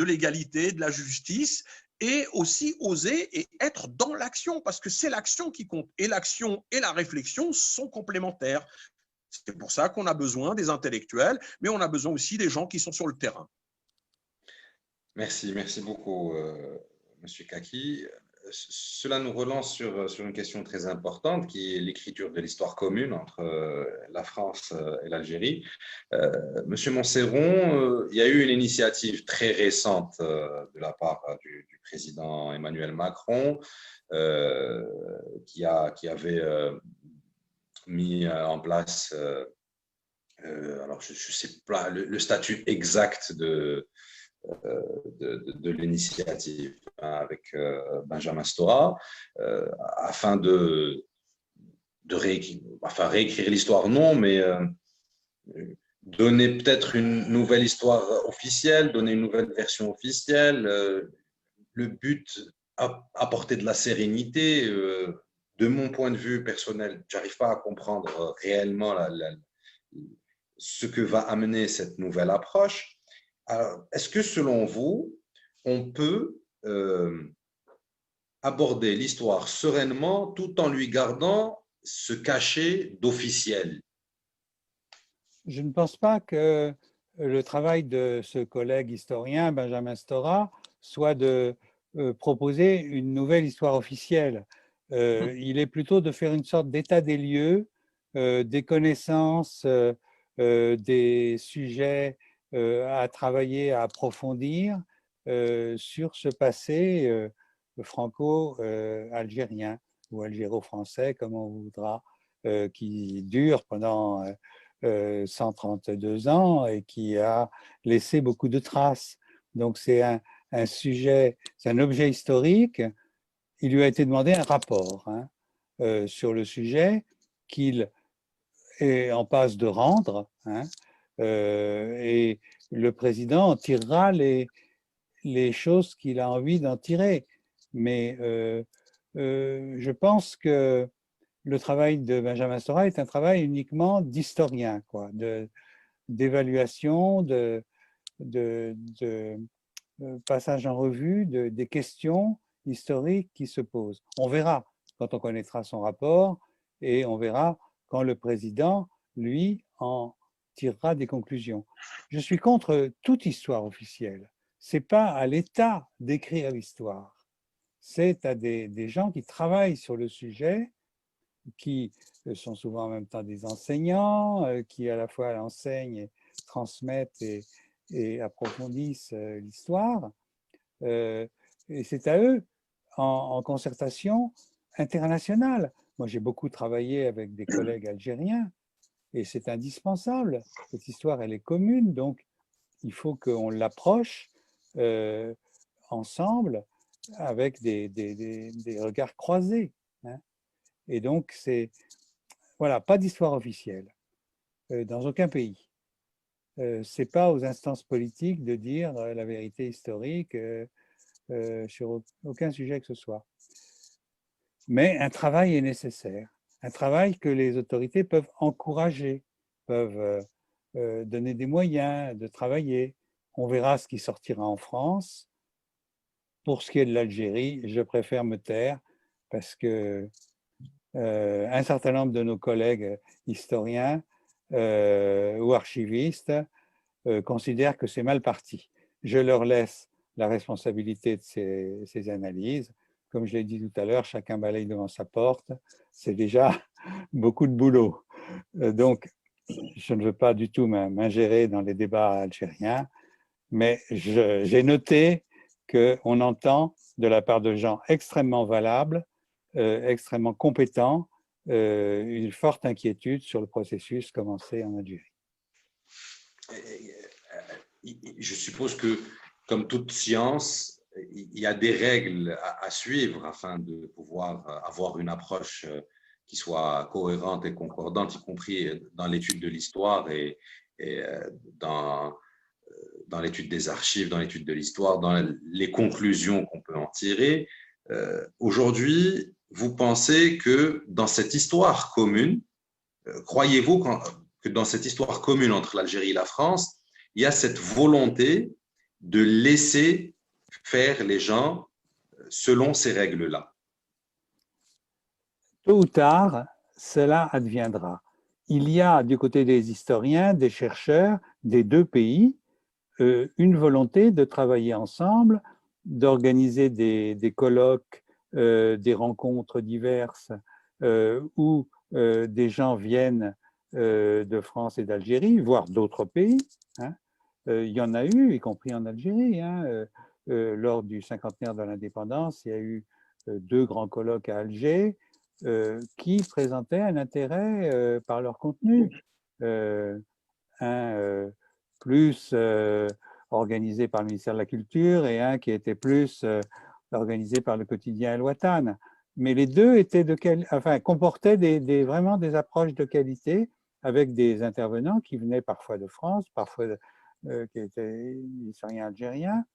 l'égalité, de la justice et aussi oser et être dans l'action parce que c'est l'action qui compte. Et l'action et la réflexion sont complémentaires. C'est pour ça qu'on a besoin des intellectuels, mais on a besoin aussi des gens qui sont sur le terrain. Merci beaucoup, Monsieur Kaki. Cela nous relance sur une question très importante qui est l'écriture de l'histoire commune entre la France et l'Algérie. Monsieur Montserron, il y a eu une initiative très récente de la part du président Emmanuel Macron qui avait mis en place, alors je ne sais pas le statut exact de l'initiative avec Benjamin Stora afin de réécrire l'histoire, non, mais donner peut-être une nouvelle histoire officielle, donner une nouvelle version officielle. Le but, apporter de la sérénité. De mon point de vue personnel, je n'arrive pas à comprendre réellement ce que va amener cette nouvelle approche. Alors, est-ce que selon vous, on peut aborder l'histoire sereinement tout en lui gardant ce cachet d'officiel? Je ne pense pas que le travail de ce collègue historien, Benjamin Stora, soit de proposer une nouvelle histoire officielle. Il est plutôt de faire une sorte d'état des lieux, des connaissances, des sujets à travailler, à approfondir sur ce passé franco-algérien ou algéro-français, comme on voudra, qui dure pendant 132 ans et qui a laissé beaucoup de traces. Donc c'est un sujet, c'est un objet historique. Il lui a été demandé un rapport sur le sujet qu'il est en passe de rendre, et le président en tirera les choses qu'il a envie d'en tirer. Mais je pense que le travail de Benjamin Stora est un travail uniquement d'historien, d'évaluation, de passage en revue des questions historiques qui se posent. On verra quand on connaîtra son rapport et on verra quand le président, lui, en tirera des conclusions. Je suis contre toute histoire officielle. Ce n'est pas à l'État d'écrire l'histoire. C'est à des gens qui travaillent sur le sujet, qui sont souvent en même temps des enseignants, qui à la fois enseignent, transmettent et approfondissent l'histoire. Et c'est à eux, en concertation internationale. Moi, j'ai beaucoup travaillé avec des collègues algériens et c'est indispensable. Cette histoire, elle est commune, donc il faut qu'on l'approche ensemble avec des regards croisés. Et donc, c'est, voilà, pas d'histoire officielle dans aucun pays. Ce n'est pas aux instances politiques de dire la vérité historique sur aucun sujet que ce soit. Mais un travail est nécessaire, un travail que les autorités peuvent encourager, peuvent donner des moyens de travailler, On verra ce qui sortira en France. Pour ce qui est de l'Algérie, je préfère me taire parce que un certain nombre de nos collègues historiens ou archivistes considèrent que c'est mal parti. Je leur laisse la responsabilité de ces analyses. Comme je l'ai dit tout à l'heure, chacun balaye devant sa porte. C'est déjà beaucoup de boulot. Donc, je ne veux pas du tout m'ingérer dans les débats algériens, mais j'ai noté qu'on entend de la part de gens extrêmement valables, extrêmement compétents, une forte inquiétude sur le processus commencé en Algérie. Je suppose que, comme toute science, il y a des règles à suivre afin de pouvoir avoir une approche qui soit cohérente et concordante, y compris dans l'étude de l'histoire et dans l'étude des archives, dans l'étude de l'histoire, dans les conclusions qu'on peut en tirer. Aujourd'hui, vous pensez que dans cette histoire commune, croyez-vous que dans cette histoire commune entre l'Algérie et la France, il y a cette volonté de laisser faire les gens selon ces règles-là? Tôt ou tard, cela adviendra. Il y a du côté des historiens, des chercheurs des deux pays, une volonté de travailler ensemble, d'organiser des colloques, des rencontres diverses où des gens viennent de France et d'Algérie, voire d'autres pays. Hein. Il y en a eu, y compris en Algérie. Hein. Lors du cinquantenaire de l'indépendance, il y a eu deux grands colloques à Alger qui présentaient un intérêt par leur contenu. Un plus organisé par le ministère de la Culture et un qui était plus organisé par le quotidien El Watan. Mais les deux étaient comportaient vraiment des approches de qualité avec des intervenants qui venaient parfois de France, parfois qui étaient historiens algériens.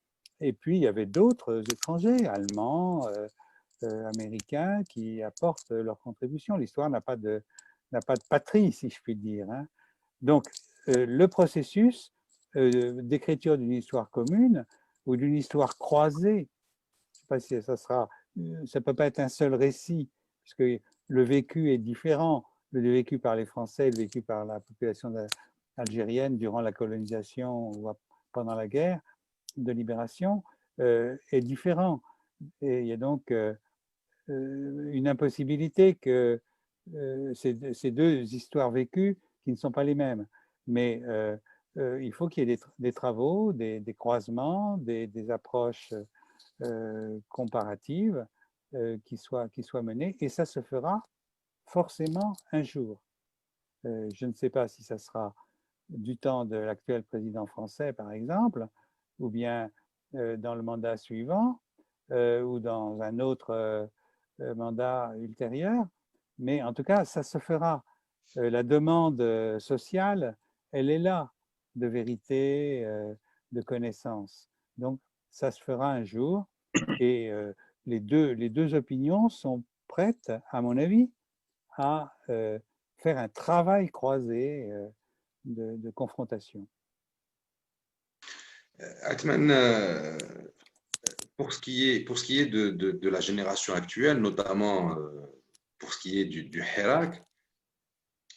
Et puis, il y avait d'autres étrangers, allemands, américains, qui apportent leur contribution. L'histoire n'a pas de patrie, si je puis dire. Hein. Donc, le processus d'écriture d'une histoire commune ou d'une histoire croisée, je ne sais pas si ça ne peut pas être un seul récit, puisque le vécu est différent, le vécu par les Français, le vécu par la population algérienne durant la colonisation ou pendant la guerre de libération est différent. Et il y a donc une impossibilité que ces deux histoires vécues qui ne sont pas les mêmes. Mais il faut qu'il y ait des travaux, des croisements, des approches comparatives qui soient menées, et ça se fera forcément un jour. Je ne sais pas si ça sera du temps de l'actuel président français, par exemple, ou bien dans le mandat suivant, ou dans un autre mandat ultérieur, mais en tout cas, ça se fera. La demande sociale, elle est là, de vérité, de connaissance. Donc, ça se fera un jour, et les deux opinions sont prêtes, à mon avis, à faire un travail croisé de confrontation. Atman, pour ce qui est de la génération actuelle, notamment pour ce qui est du Hirak,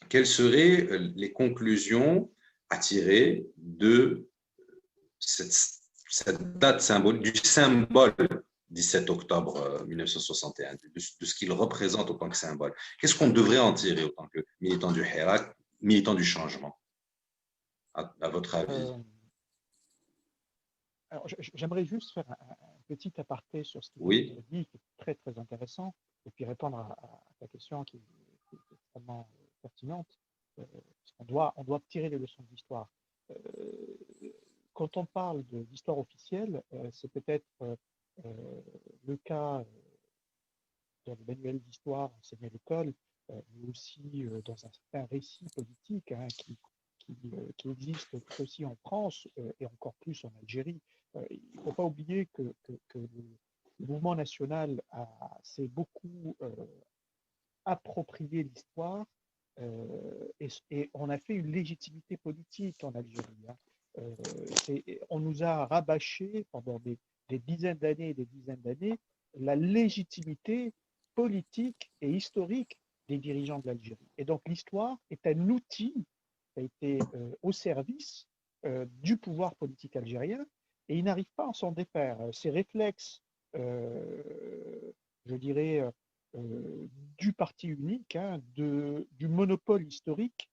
quelles seraient les conclusions à tirer de cette date du symbole 17 octobre 1961, de ce qu'il représente en tant que symbole? Qu'est-ce qu'on devrait en tirer en tant que militant du Hirak, militant du changement, à votre avis? Alors, j'aimerais juste faire un petit aparté sur ce qui Oui. est dit, qui est très, très intéressant, et puis répondre à ta question qui est extrêmement pertinente. On doit tirer les leçons de l'histoire. Quand on parle d'histoire officielle, c'est peut-être le cas dans le manuel d'histoire enseigné à l'école, mais aussi dans un certain récit politique hein, qui existe tout aussi en France et encore plus en Algérie. Il ne faut pas oublier que le mouvement national s'est beaucoup approprié l'histoire et on a fait une légitimité politique en Algérie. Hein. On nous a rabâché pendant des dizaines d'années et des dizaines d'années la légitimité politique et historique des dirigeants de l'Algérie. Et donc l'histoire est un outil qui a été au service du pouvoir politique algérien et il n'arrive pas à s'en défaire. Ces réflexes, je dirais, du parti unique, hein, du monopole historique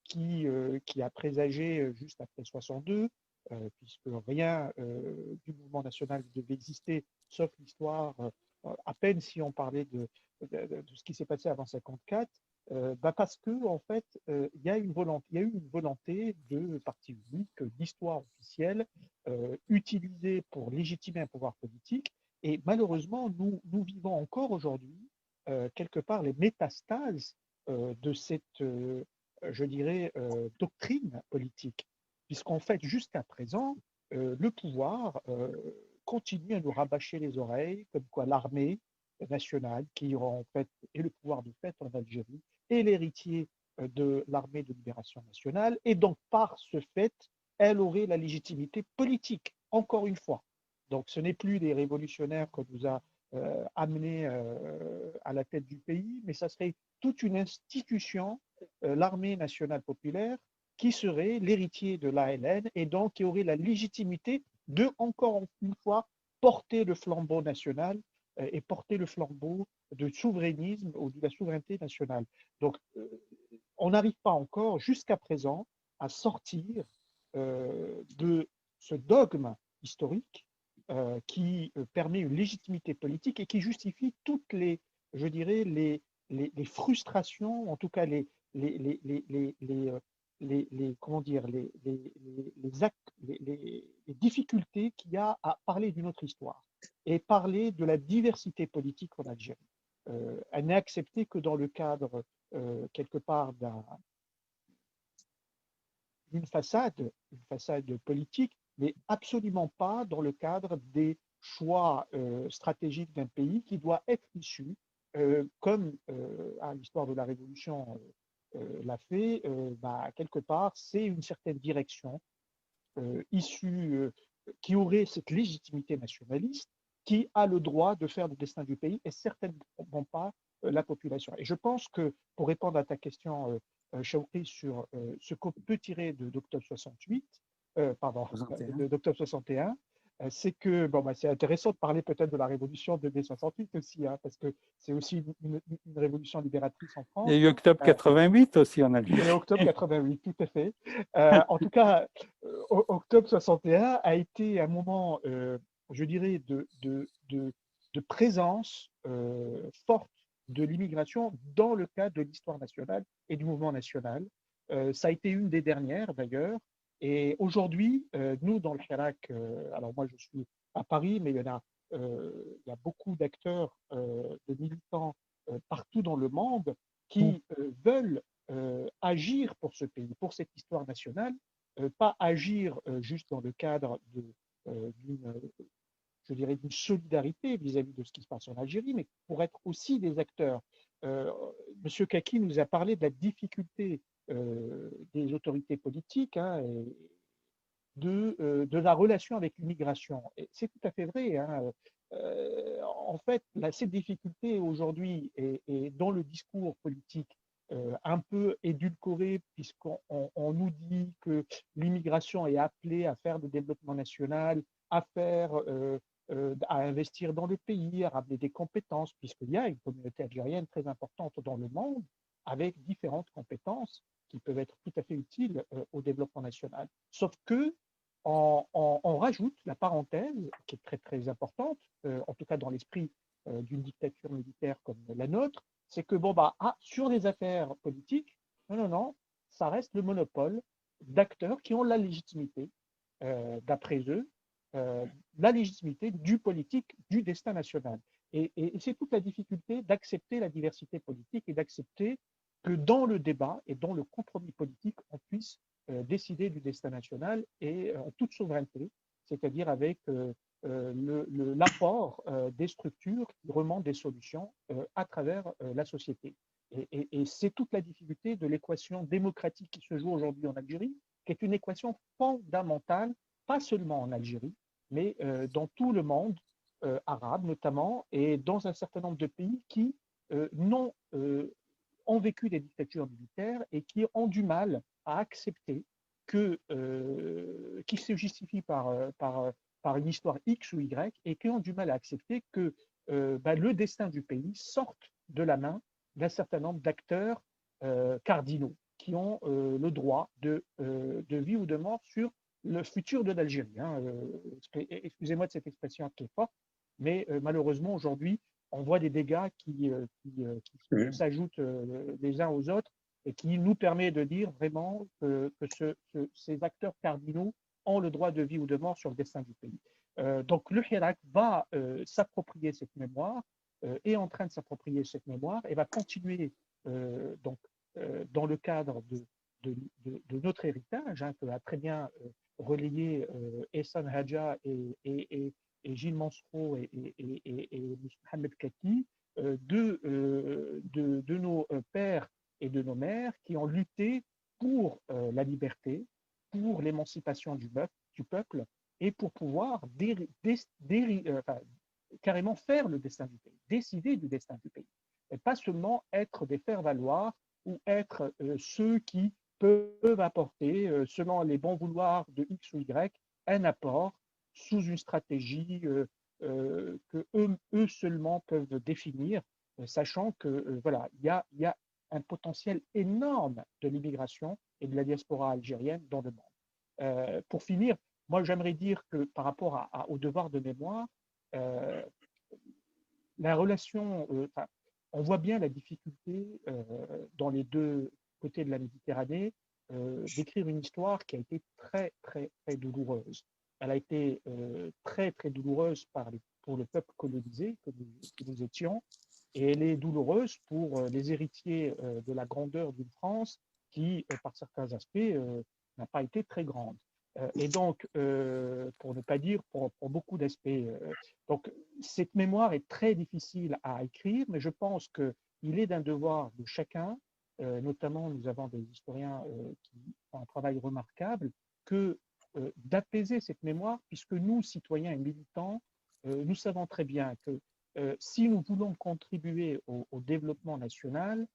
qui a présagé juste après 62, puisque rien du mouvement national ne devait exister, sauf l'histoire, à peine si on parlait de ce qui s'est passé avant 54, parce que en fait, il y a eu une volonté de parti unique, d'histoire officielle, utilisée pour légitimer un pouvoir politique. Et malheureusement, nous vivons encore aujourd'hui, quelque part, les métastases de cette, je dirais, doctrine politique. Puisqu'en fait, jusqu'à présent, le pouvoir continue à nous rabâcher les oreilles, comme quoi l'armée nationale, qui en fait est le pouvoir de fait en Algérie, est l'héritier de l'armée de libération nationale, et donc par ce fait, elle aurait la légitimité politique, encore une fois. Donc ce n'est plus des révolutionnaires qu'on nous a amenés à la tête du pays, mais ça serait toute une institution, l'armée nationale populaire, qui serait l'héritier de l'ALN et donc qui aurait la légitimité de, encore une fois, porter le flambeau national et porter le flambeau de souverainisme ou de la souveraineté nationale. Donc, on n'arrive pas encore, jusqu'à présent, à sortir de ce dogme historique qui permet une légitimité politique et qui justifie toutes les, je dirais, les frustrations, en tout cas comment dire, les difficultés qu'il y a à parler d'une autre histoire et parler de la diversité politique en Algérie. Elle n'est acceptée que dans le cadre, quelque part, d'une façade politique, mais absolument pas dans le cadre des choix stratégiques d'un pays qui doit être issu, comme l'histoire de la Révolution l'a fait, quelque part, c'est une certaine direction issue qui aurait cette légitimité nationaliste, qui a le droit de faire le destin du pays et certainement pas la population. Et je pense que, pour répondre à ta question, Chaoukri, sur ce qu'on peut tirer d'octobre 68, d'octobre 61, c'est que c'est intéressant de parler peut-être de la révolution de mai 68 aussi, hein, parce que c'est aussi une révolution libératrice en France. Il y a eu octobre 88 aussi en Algérie. Et octobre 88, tout à fait. En tout cas, octobre 61 a été un moment, je dirais, de présence forte de l'immigration dans le cadre de l'histoire nationale et du mouvement national. Ça a été une des dernières d'ailleurs. Et aujourd'hui, nous, dans le Hirak, alors moi je suis à Paris, mais il y a beaucoup d'acteurs, de militants partout dans le monde qui veulent agir pour ce pays, pour cette histoire nationale, pas agir juste dans le cadre d'une solidarité vis-à-vis de ce qui se passe en Algérie, mais pour être aussi des acteurs. Monsieur Kaki nous a parlé de la difficulté des autorités politiques, hein, et de la relation avec l'immigration. C'est tout à fait vrai. Hein. En fait, cette difficulté aujourd'hui est dans le discours politique un peu édulcoré, puisqu'on nous dit que l'immigration est appelée à faire du développement national, à investir dans le pays, à ramener des compétences, puisqu'il y a une communauté algérienne très importante dans le monde, avec différentes compétences qui peuvent être tout à fait utiles au développement national. Sauf que on rajoute la parenthèse, qui est très très importante, en tout cas dans l'esprit d'une dictature militaire comme la nôtre, c'est que sur les affaires politiques, non, ça reste le monopole d'acteurs qui ont la légitimité, d'après eux, la légitimité du politique, du destin national. Et c'est toute la difficulté d'accepter la diversité politique et d'accepter que dans le débat et dans le compromis politique, on puisse décider du destin national et en toute souveraineté, c'est-à-dire avec l'apport des structures qui remontent des solutions à travers la société. Et c'est toute la difficulté de l'équation démocratique qui se joue aujourd'hui en Algérie, qui est une équation fondamentale, pas seulement en Algérie, mais dans tout le monde arabe notamment, et dans un certain nombre de pays qui ont vécu des dictatures militaires et qui ont du mal à accepter qui se justifient par une histoire X ou Y et qui ont du mal à accepter que le destin du pays sorte de la main d'un certain nombre d'acteurs cardinaux qui ont le droit de vie ou de mort sur le futur de l'Algérie. Hein. Excusez-moi de cette expression qui est forte, mais malheureusement aujourd'hui, on voit des dégâts qui s'ajoutent les uns aux autres et qui nous permet de dire vraiment que ces acteurs cardinaux ont le droit de vie ou de mort sur le destin du pays. Donc le Hirak va s'approprier cette mémoire, est en train de s'approprier cette mémoire et va continuer dans le cadre de notre héritage, hein, que a très bien relayé Ehsan Hadja et Gilles Mansereau et Mohamed Kati, de nos pères et de nos mères qui ont lutté pour la liberté, pour l'émancipation du peuple et pour pouvoir carrément faire le destin du pays, décider du destin du pays. Et pas seulement être des faire-valoir ou être ceux qui peuvent apporter, selon les bons vouloirs de X ou Y, un apport sous une stratégie que eux seulement peuvent définir, sachant que voilà, il y a un potentiel énorme de l'immigration et de la diaspora algérienne dans le monde. Pour finir, moi j'aimerais dire que par rapport au devoir de mémoire, la relation, on voit bien la difficulté dans les deux côtés de la Méditerranée d'écrire une histoire qui a été très, très, très douloureuse. Elle a été très, très douloureuse pour le peuple colonisé que nous étions, et elle est douloureuse pour les héritiers de la grandeur d'une France qui, par certains aspects, n'a pas été très grande. Et donc, pour ne pas dire pour beaucoup d'aspects. Donc, cette mémoire est très difficile à écrire, mais je pense qu'il est d'un devoir de chacun, notamment nous avons des historiens qui font un travail remarquable, d'apaiser cette mémoire, puisque nous, citoyens et militants, nous savons très bien que si nous voulons contribuer au développement national,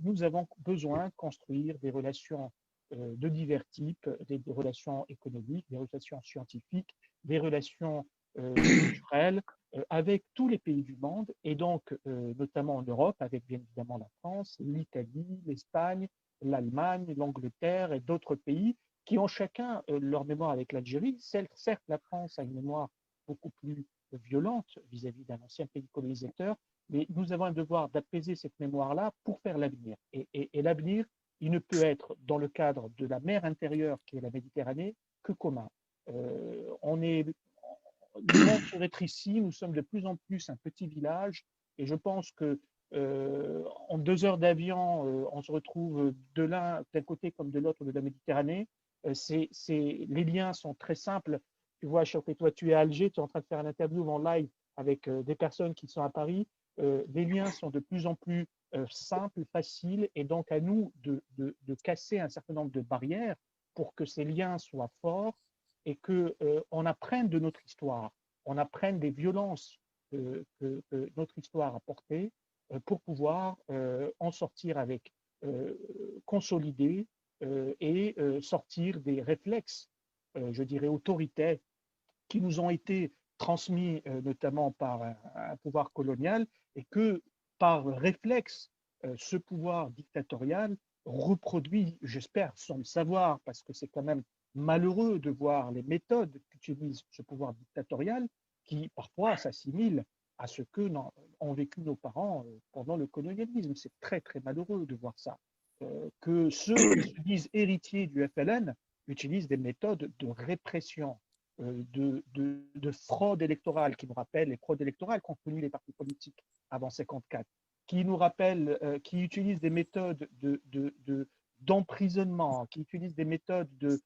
nous avons besoin de construire des relations de divers types, des relations économiques, des relations scientifiques, des relations culturelles avec tous les pays du monde, et donc notamment en Europe, avec bien évidemment la France, l'Italie, l'Espagne, l'Allemagne, l'Angleterre et d'autres pays qui ont chacun leur mémoire avec l'Algérie. Certes, la France a une mémoire beaucoup plus violente vis-à-vis d'un ancien pays colonisateur, mais nous avons un devoir d'apaiser cette mémoire-là pour faire l'avenir. Et l'avenir, il ne peut être dans le cadre de la mer intérieure qui est la Méditerranée que commun. Le monde se rétrécit, nous sommes de plus en plus un petit village, et je pense que en 2 heures d'avion, on se retrouve d'un côté comme de l'autre de la Méditerranée. Les liens sont très simples. Tu vois, Chauffé, toi, tu es à Alger, tu es en train de faire une interview en live avec des personnes qui sont à Paris. Les liens sont de plus en plus simples, faciles, et donc à nous de casser un certain nombre de barrières pour que ces liens soient forts et qu'on apprenne de notre histoire, on apprenne des violences que notre histoire a portées pour pouvoir en sortir avec consolider et sortir des réflexes, je dirais, autoritaires qui nous ont été transmis notamment par un pouvoir colonial, et que par réflexe, ce pouvoir dictatorial reproduit, j'espère, sans le savoir, parce que c'est quand même malheureux de voir les méthodes qu'utilise ce pouvoir dictatorial qui parfois s'assimilent à ce que ont vécu nos parents pendant le colonialisme. C'est très, très malheureux de voir ça. Que ceux qui se disent héritiers du FLN utilisent des méthodes de répression, de fraude électorale, qui nous rappellent les fraudes électorales qu'ont connues les partis politiques avant 1954, qui nous rappellent, qui utilisent des méthodes d'emprisonnement, qui utilisent des méthodes de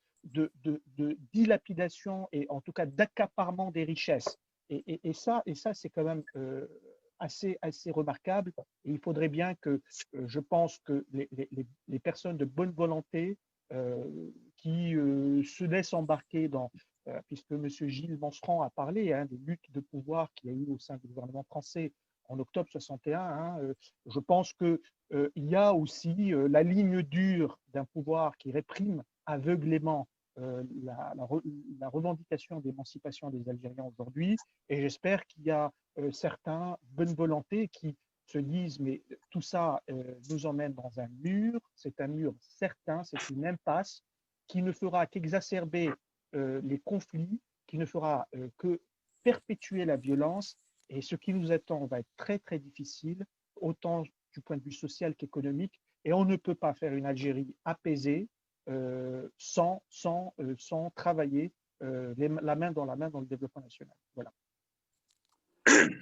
dilapidation et en tout cas d'accaparement des richesses. Et ça c'est quand même assez remarquable. Et il faudrait bien que, je pense que les personnes de bonne volonté qui se laissent embarquer dans, puisque M. Gilles Manseron a parlé des luttes de pouvoir qu'il y a eu au sein du gouvernement français en octobre 61, je pense qu'il y a aussi la ligne dure d'un pouvoir qui réprime aveuglément la revendication d'émancipation des Algériens aujourd'hui. Et j'espère qu'il y a certains bonnes volontés qui se disent mais tout ça nous emmène dans un mur, c'est un mur certain, c'est une impasse qui ne fera qu'exacerber les conflits, qui ne fera que perpétuer la violence. Et ce qui nous attend va être très, très difficile, autant du point de vue social qu'économique. Et on ne peut pas faire une Algérie apaisée sans travailler la main dans le développement national. Voilà.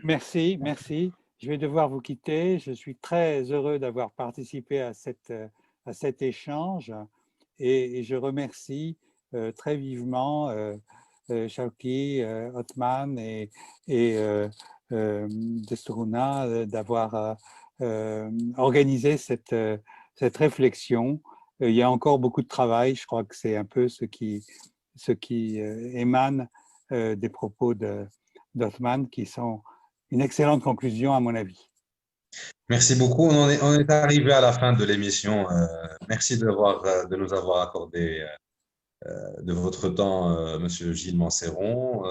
Merci, merci. Je vais devoir vous quitter. Je suis très heureux d'avoir participé à cet échange et je remercie très vivement Chawki, Othman et Destourna d'avoir organisé cette réflexion. Il y a encore beaucoup de travail. Je crois que c'est un peu ce qui émane des propos d'Othman, qui sont une excellente conclusion à mon avis. Merci beaucoup. On est arrivé à la fin de l'émission. Merci de nous avoir accordé de votre temps, Monsieur Gilles Manseron.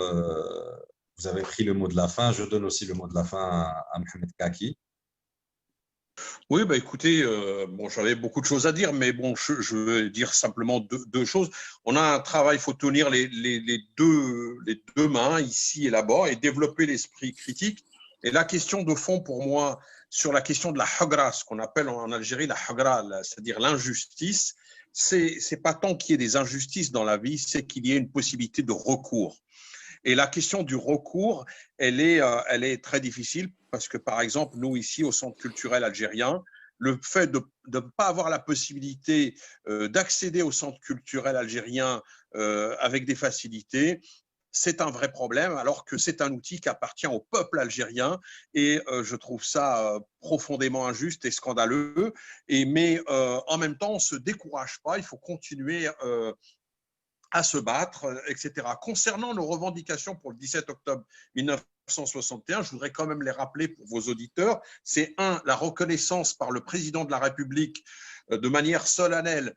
Vous avez pris le mot de la fin. Je donne aussi le mot de la fin à Mohamed Kaki. Oui, bah écoutez, bon, j'avais beaucoup de choses à dire, mais bon, je vais dire simplement deux choses. On a un travail, il faut tenir les deux mains, ici et là-bas, et développer l'esprit critique. Et la question de fond pour moi, sur la question de la hagra, ce qu'on appelle en Algérie la hagra, c'est-à-dire l'injustice, c'est pas tant qu'il y ait des injustices dans la vie, c'est qu'il y ait une possibilité de recours. Et la question du recours, elle est très difficile parce que, par exemple, nous, ici, au Centre culturel algérien, le fait de ne pas avoir la possibilité d'accéder au Centre culturel algérien avec des facilités, c'est un vrai problème, alors que c'est un outil qui appartient au peuple algérien et je trouve ça profondément injuste et scandaleux. Mais en même temps, on ne se décourage pas, il faut continuer à se battre, etc. Concernant nos revendications pour le 17 octobre 1961, je voudrais quand même les rappeler pour vos auditeurs. C'est la reconnaissance par le président de la République de manière solennelle,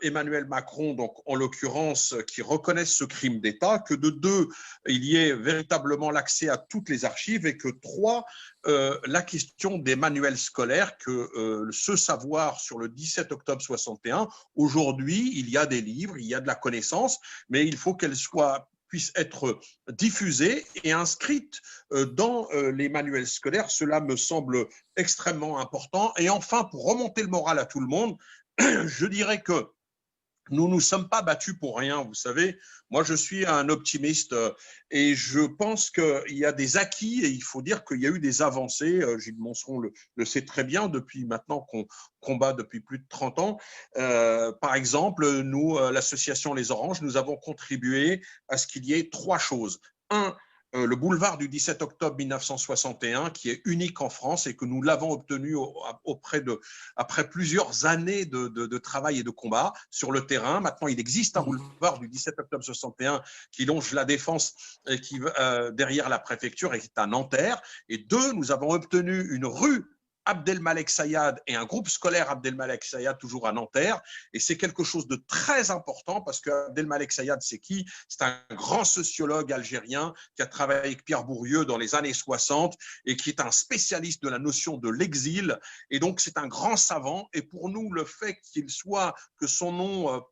Emmanuel Macron, donc en l'occurrence, qui reconnaissent ce crime d'État, que de 2, il y ait véritablement l'accès à toutes les archives et que 3, la question des manuels scolaires, que ce savoir sur le 17 octobre 61, aujourd'hui, il y a des livres, il y a de la connaissance, mais il faut qu'elle puisse être diffusée et inscrite dans les manuels scolaires. Cela me semble extrêmement important. Et enfin, pour remonter le moral à tout le monde, je dirais que nous ne nous sommes pas battus pour rien, vous savez. Moi, je suis un optimiste et je pense qu'il y a des acquis et il faut dire qu'il y a eu des avancées. Gilles Manseron le sait très bien depuis maintenant qu'on combat depuis plus de 30 ans. Par exemple, nous, l'association Les Oranges, nous avons contribué à ce qu'il y ait 3 choses. 1, le boulevard du 17 octobre 1961, qui est unique en France et que nous l'avons obtenu après plusieurs années de travail et de combat sur le terrain. Maintenant, il existe un boulevard du 17 octobre 61 qui longe la Défense et qui derrière la préfecture et qui est à Nanterre. Et 2, nous avons obtenu une rue Abdelmalek Sayad et un groupe scolaire Abdelmalek Sayad toujours à Nanterre. Et c'est quelque chose de très important parce que Abdelmalek Sayad, c'est qui? C'est un grand sociologue algérien qui a travaillé avec Pierre Bourdieu dans les années 60 et qui est un spécialiste de la notion de l'exil. Et donc, c'est un grand savant. Et pour nous, le fait que son nom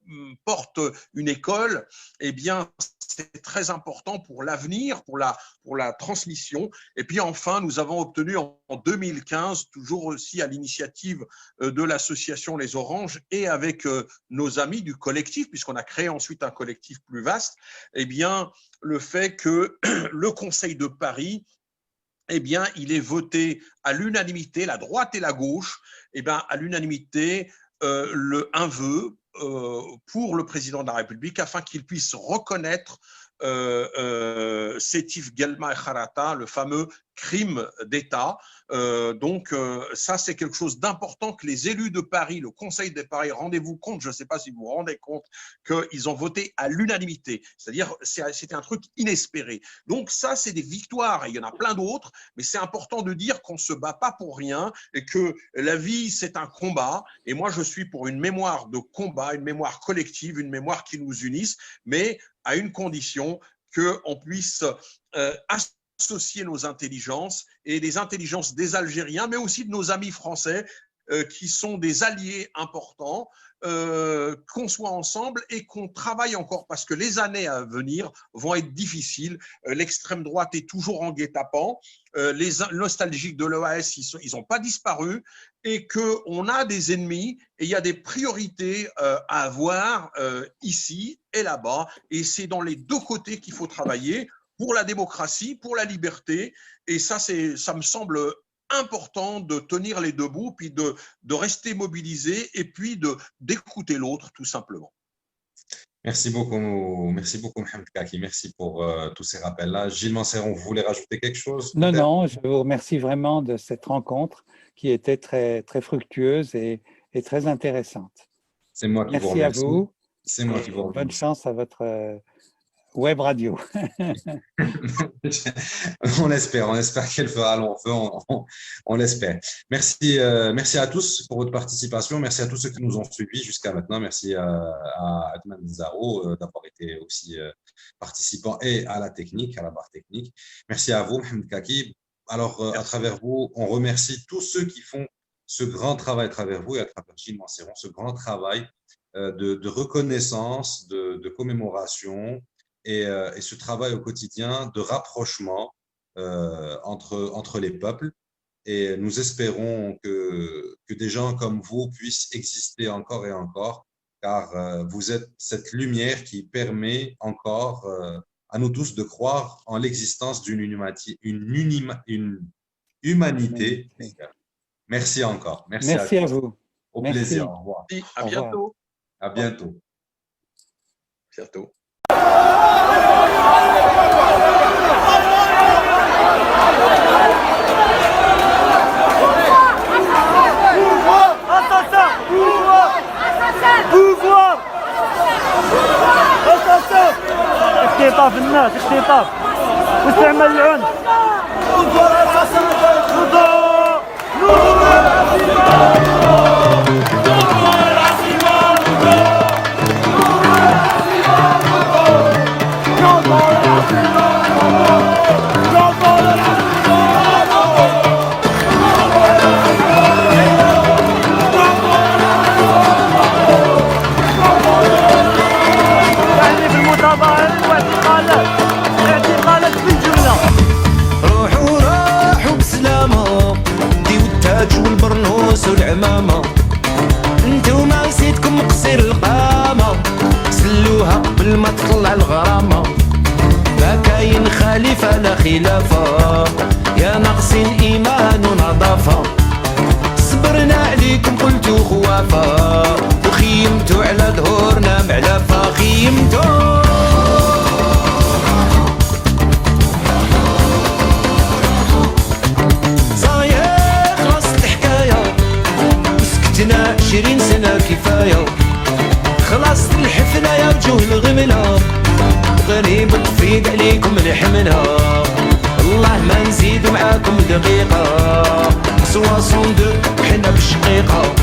porte une école, eh bien, c'est très important pour l'avenir, pour la transmission. Et puis enfin, nous avons obtenu en 2015, toujours aussi à l'initiative de l'association Les Oranges et avec nos amis du collectif, puisqu'on a créé ensuite un collectif plus vaste, eh bien, le fait que le Conseil de Paris, eh bien, il est voté à l'unanimité, la droite et la gauche, eh bien, à l'unanimité, un vœu pour le président de la République afin qu'il puisse reconnaître Sétif Guelma et Kharata, le fameux crime d'État. Ça, c'est quelque chose d'important que les élus de Paris, le Conseil de Paris, rendez-vous compte, je ne sais pas si vous vous rendez compte, qu'ils ont voté à l'unanimité. C'est-à-dire, c'était un truc inespéré. Donc ça, c'est des victoires, et il y en a plein d'autres, mais c'est important de dire qu'on ne se bat pas pour rien et que la vie, c'est un combat. Et moi, je suis pour une mémoire de combat, une mémoire collective, une mémoire qui nous unisse, mais à une condition qu'on puisse associer nos intelligences et les intelligences des Algériens, mais aussi de nos amis français qui sont des alliés importants, qu'on soit ensemble et qu'on travaille encore parce que les années à venir vont être difficiles. L'extrême droite est toujours en guet-apens. Les nostalgiques de l'OAS, ils n'ont pas disparu et qu'on a des ennemis et il y a des priorités à avoir ici et là-bas. Et c'est dans les deux côtés qu'il faut travailler pour la démocratie, pour la liberté. Et ça me semble important de tenir les deux bouts, puis de rester mobilisé et puis d'écouter l'autre, tout simplement. Merci beaucoup, Mohamed Kaki. Merci pour tous ces rappels-là. Gilles Manceron, vous voulez rajouter quelque chose? Non, je vous remercie vraiment de cette rencontre qui était très, très fructueuse et très intéressante. C'est moi qui vous remercie. Merci à vous. C'est moi qui vous remercie. Bonne chance à votre web radio. On espère qu'elle fera long feu, on l'espère. Merci à tous pour votre participation. Merci à tous ceux qui nous ont suivis jusqu'à maintenant. Merci à Adman Zaro d'avoir été aussi participant et à la barre technique. Merci à vous, Mohamed Kaki. Alors, à travers vous, on remercie tous ceux qui font ce grand travail à travers vous et à travers Gilles Manceron, ce grand travail de reconnaissance, de commémoration, et ce travail au quotidien de rapprochement entre les peuples. Et nous espérons que des gens comme vous puissent exister encore et encore, car vous êtes cette lumière qui permet encore à nous tous de croire en l'existence d'une humanité. Merci encore. Merci à vous. Au plaisir. Au revoir. À bientôt. À bientôt. Bientôt. اختطاف الناس اختطاف واستعمال العنف والبرنوس والعمامة انتوما نسيتكم قصير القامة سلوها قبل ما تطلع الغرامة ما كاين خليفة لا خلافة يا ناقصين إيمان ونظافة صبرنا عليكم قلتو خوافة وخيمتو على ظهورنا معلفة خيمتو سكتنا 20 سنة كفاية خلاص الحفلة يا وجوه الغملة غريب تفيد عليكم الحملة الله ما نزيدو معاكم دقيقة 62 وحنا بالشقيقة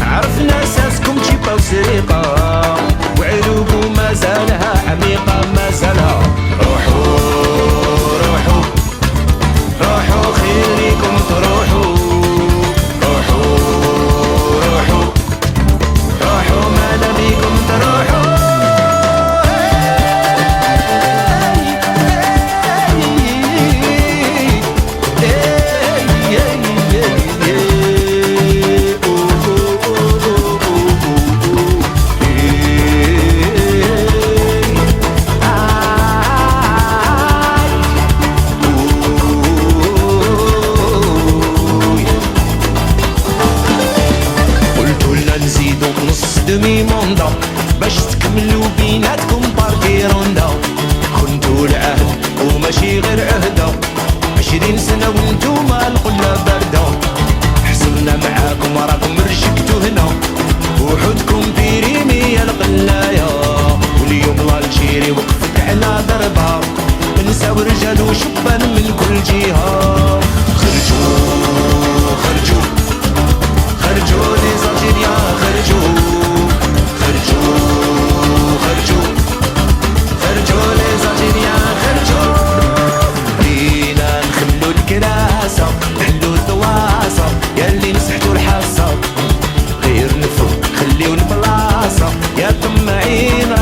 عرفنا ساسكم جيبة وسريقة وعروقو ما زالها عميقة ما زالها روحو روحو روحو خير ليكم تروحو دمي موندا باش تكملوا بيناتكم بارتي روندا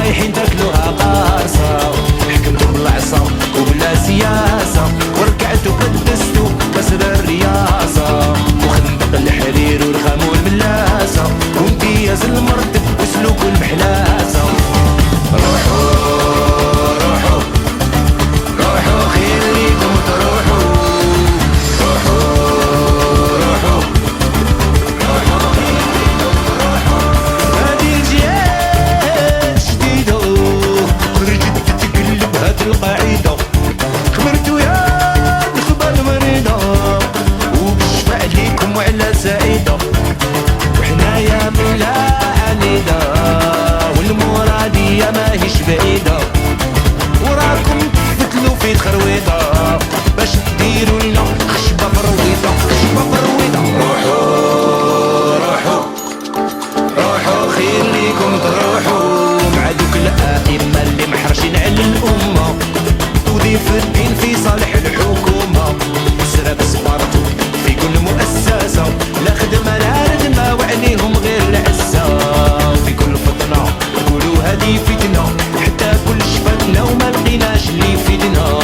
رايحين تاكلوها قارصة حكمتوا بالعصا وبلا سياسة وركعتوا قدستوا كسر الرياسة وخندق الحرير ورخاموا الملاسة وامتياز المرتب وسلوك المحلاسة روحوا روحوا روحوا خير ليكم تروحوا روحوا روحوا روحوا خير ليكم تروحوا هادي الجيال جديدة خرجت تتقلب هاد القاعدة خبرتو يا الخبر المريضة وبالشفاء ليكم وعلى سعيدة وحنايا من عنيدة والمرادية ماهيش بعيدة وراكم تفتلوا في تخرويضة باش ديروا لنا خشبة فرويضة خشبة فرويضة روحوا روحوا روحوا خير ليكم تروحوا مع دوك الأئمة اللي محرشين على الأمة وضيف الدين في صالح الحكومة وسرق سفارته في كل مؤسسة لا خدمة لا ردمة وعليهم غير العزة وفي كل فطنة يقولوا هادي فتنة حتى كل شفتنا وما لقيناش اللي يفيدنا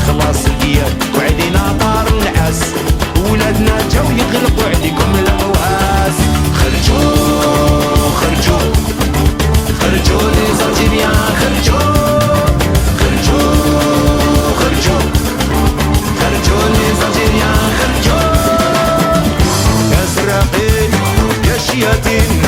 خلاص الديار وعلينا طار النعاس ولادنا جاو يغلقوا عليكم القواس خرجوا خرجوا خرجوا لي زالجيريان خرجوا خرجوا خرجوا خرجوا لي زالجيريان خرجوا يا سراقين يا شياطين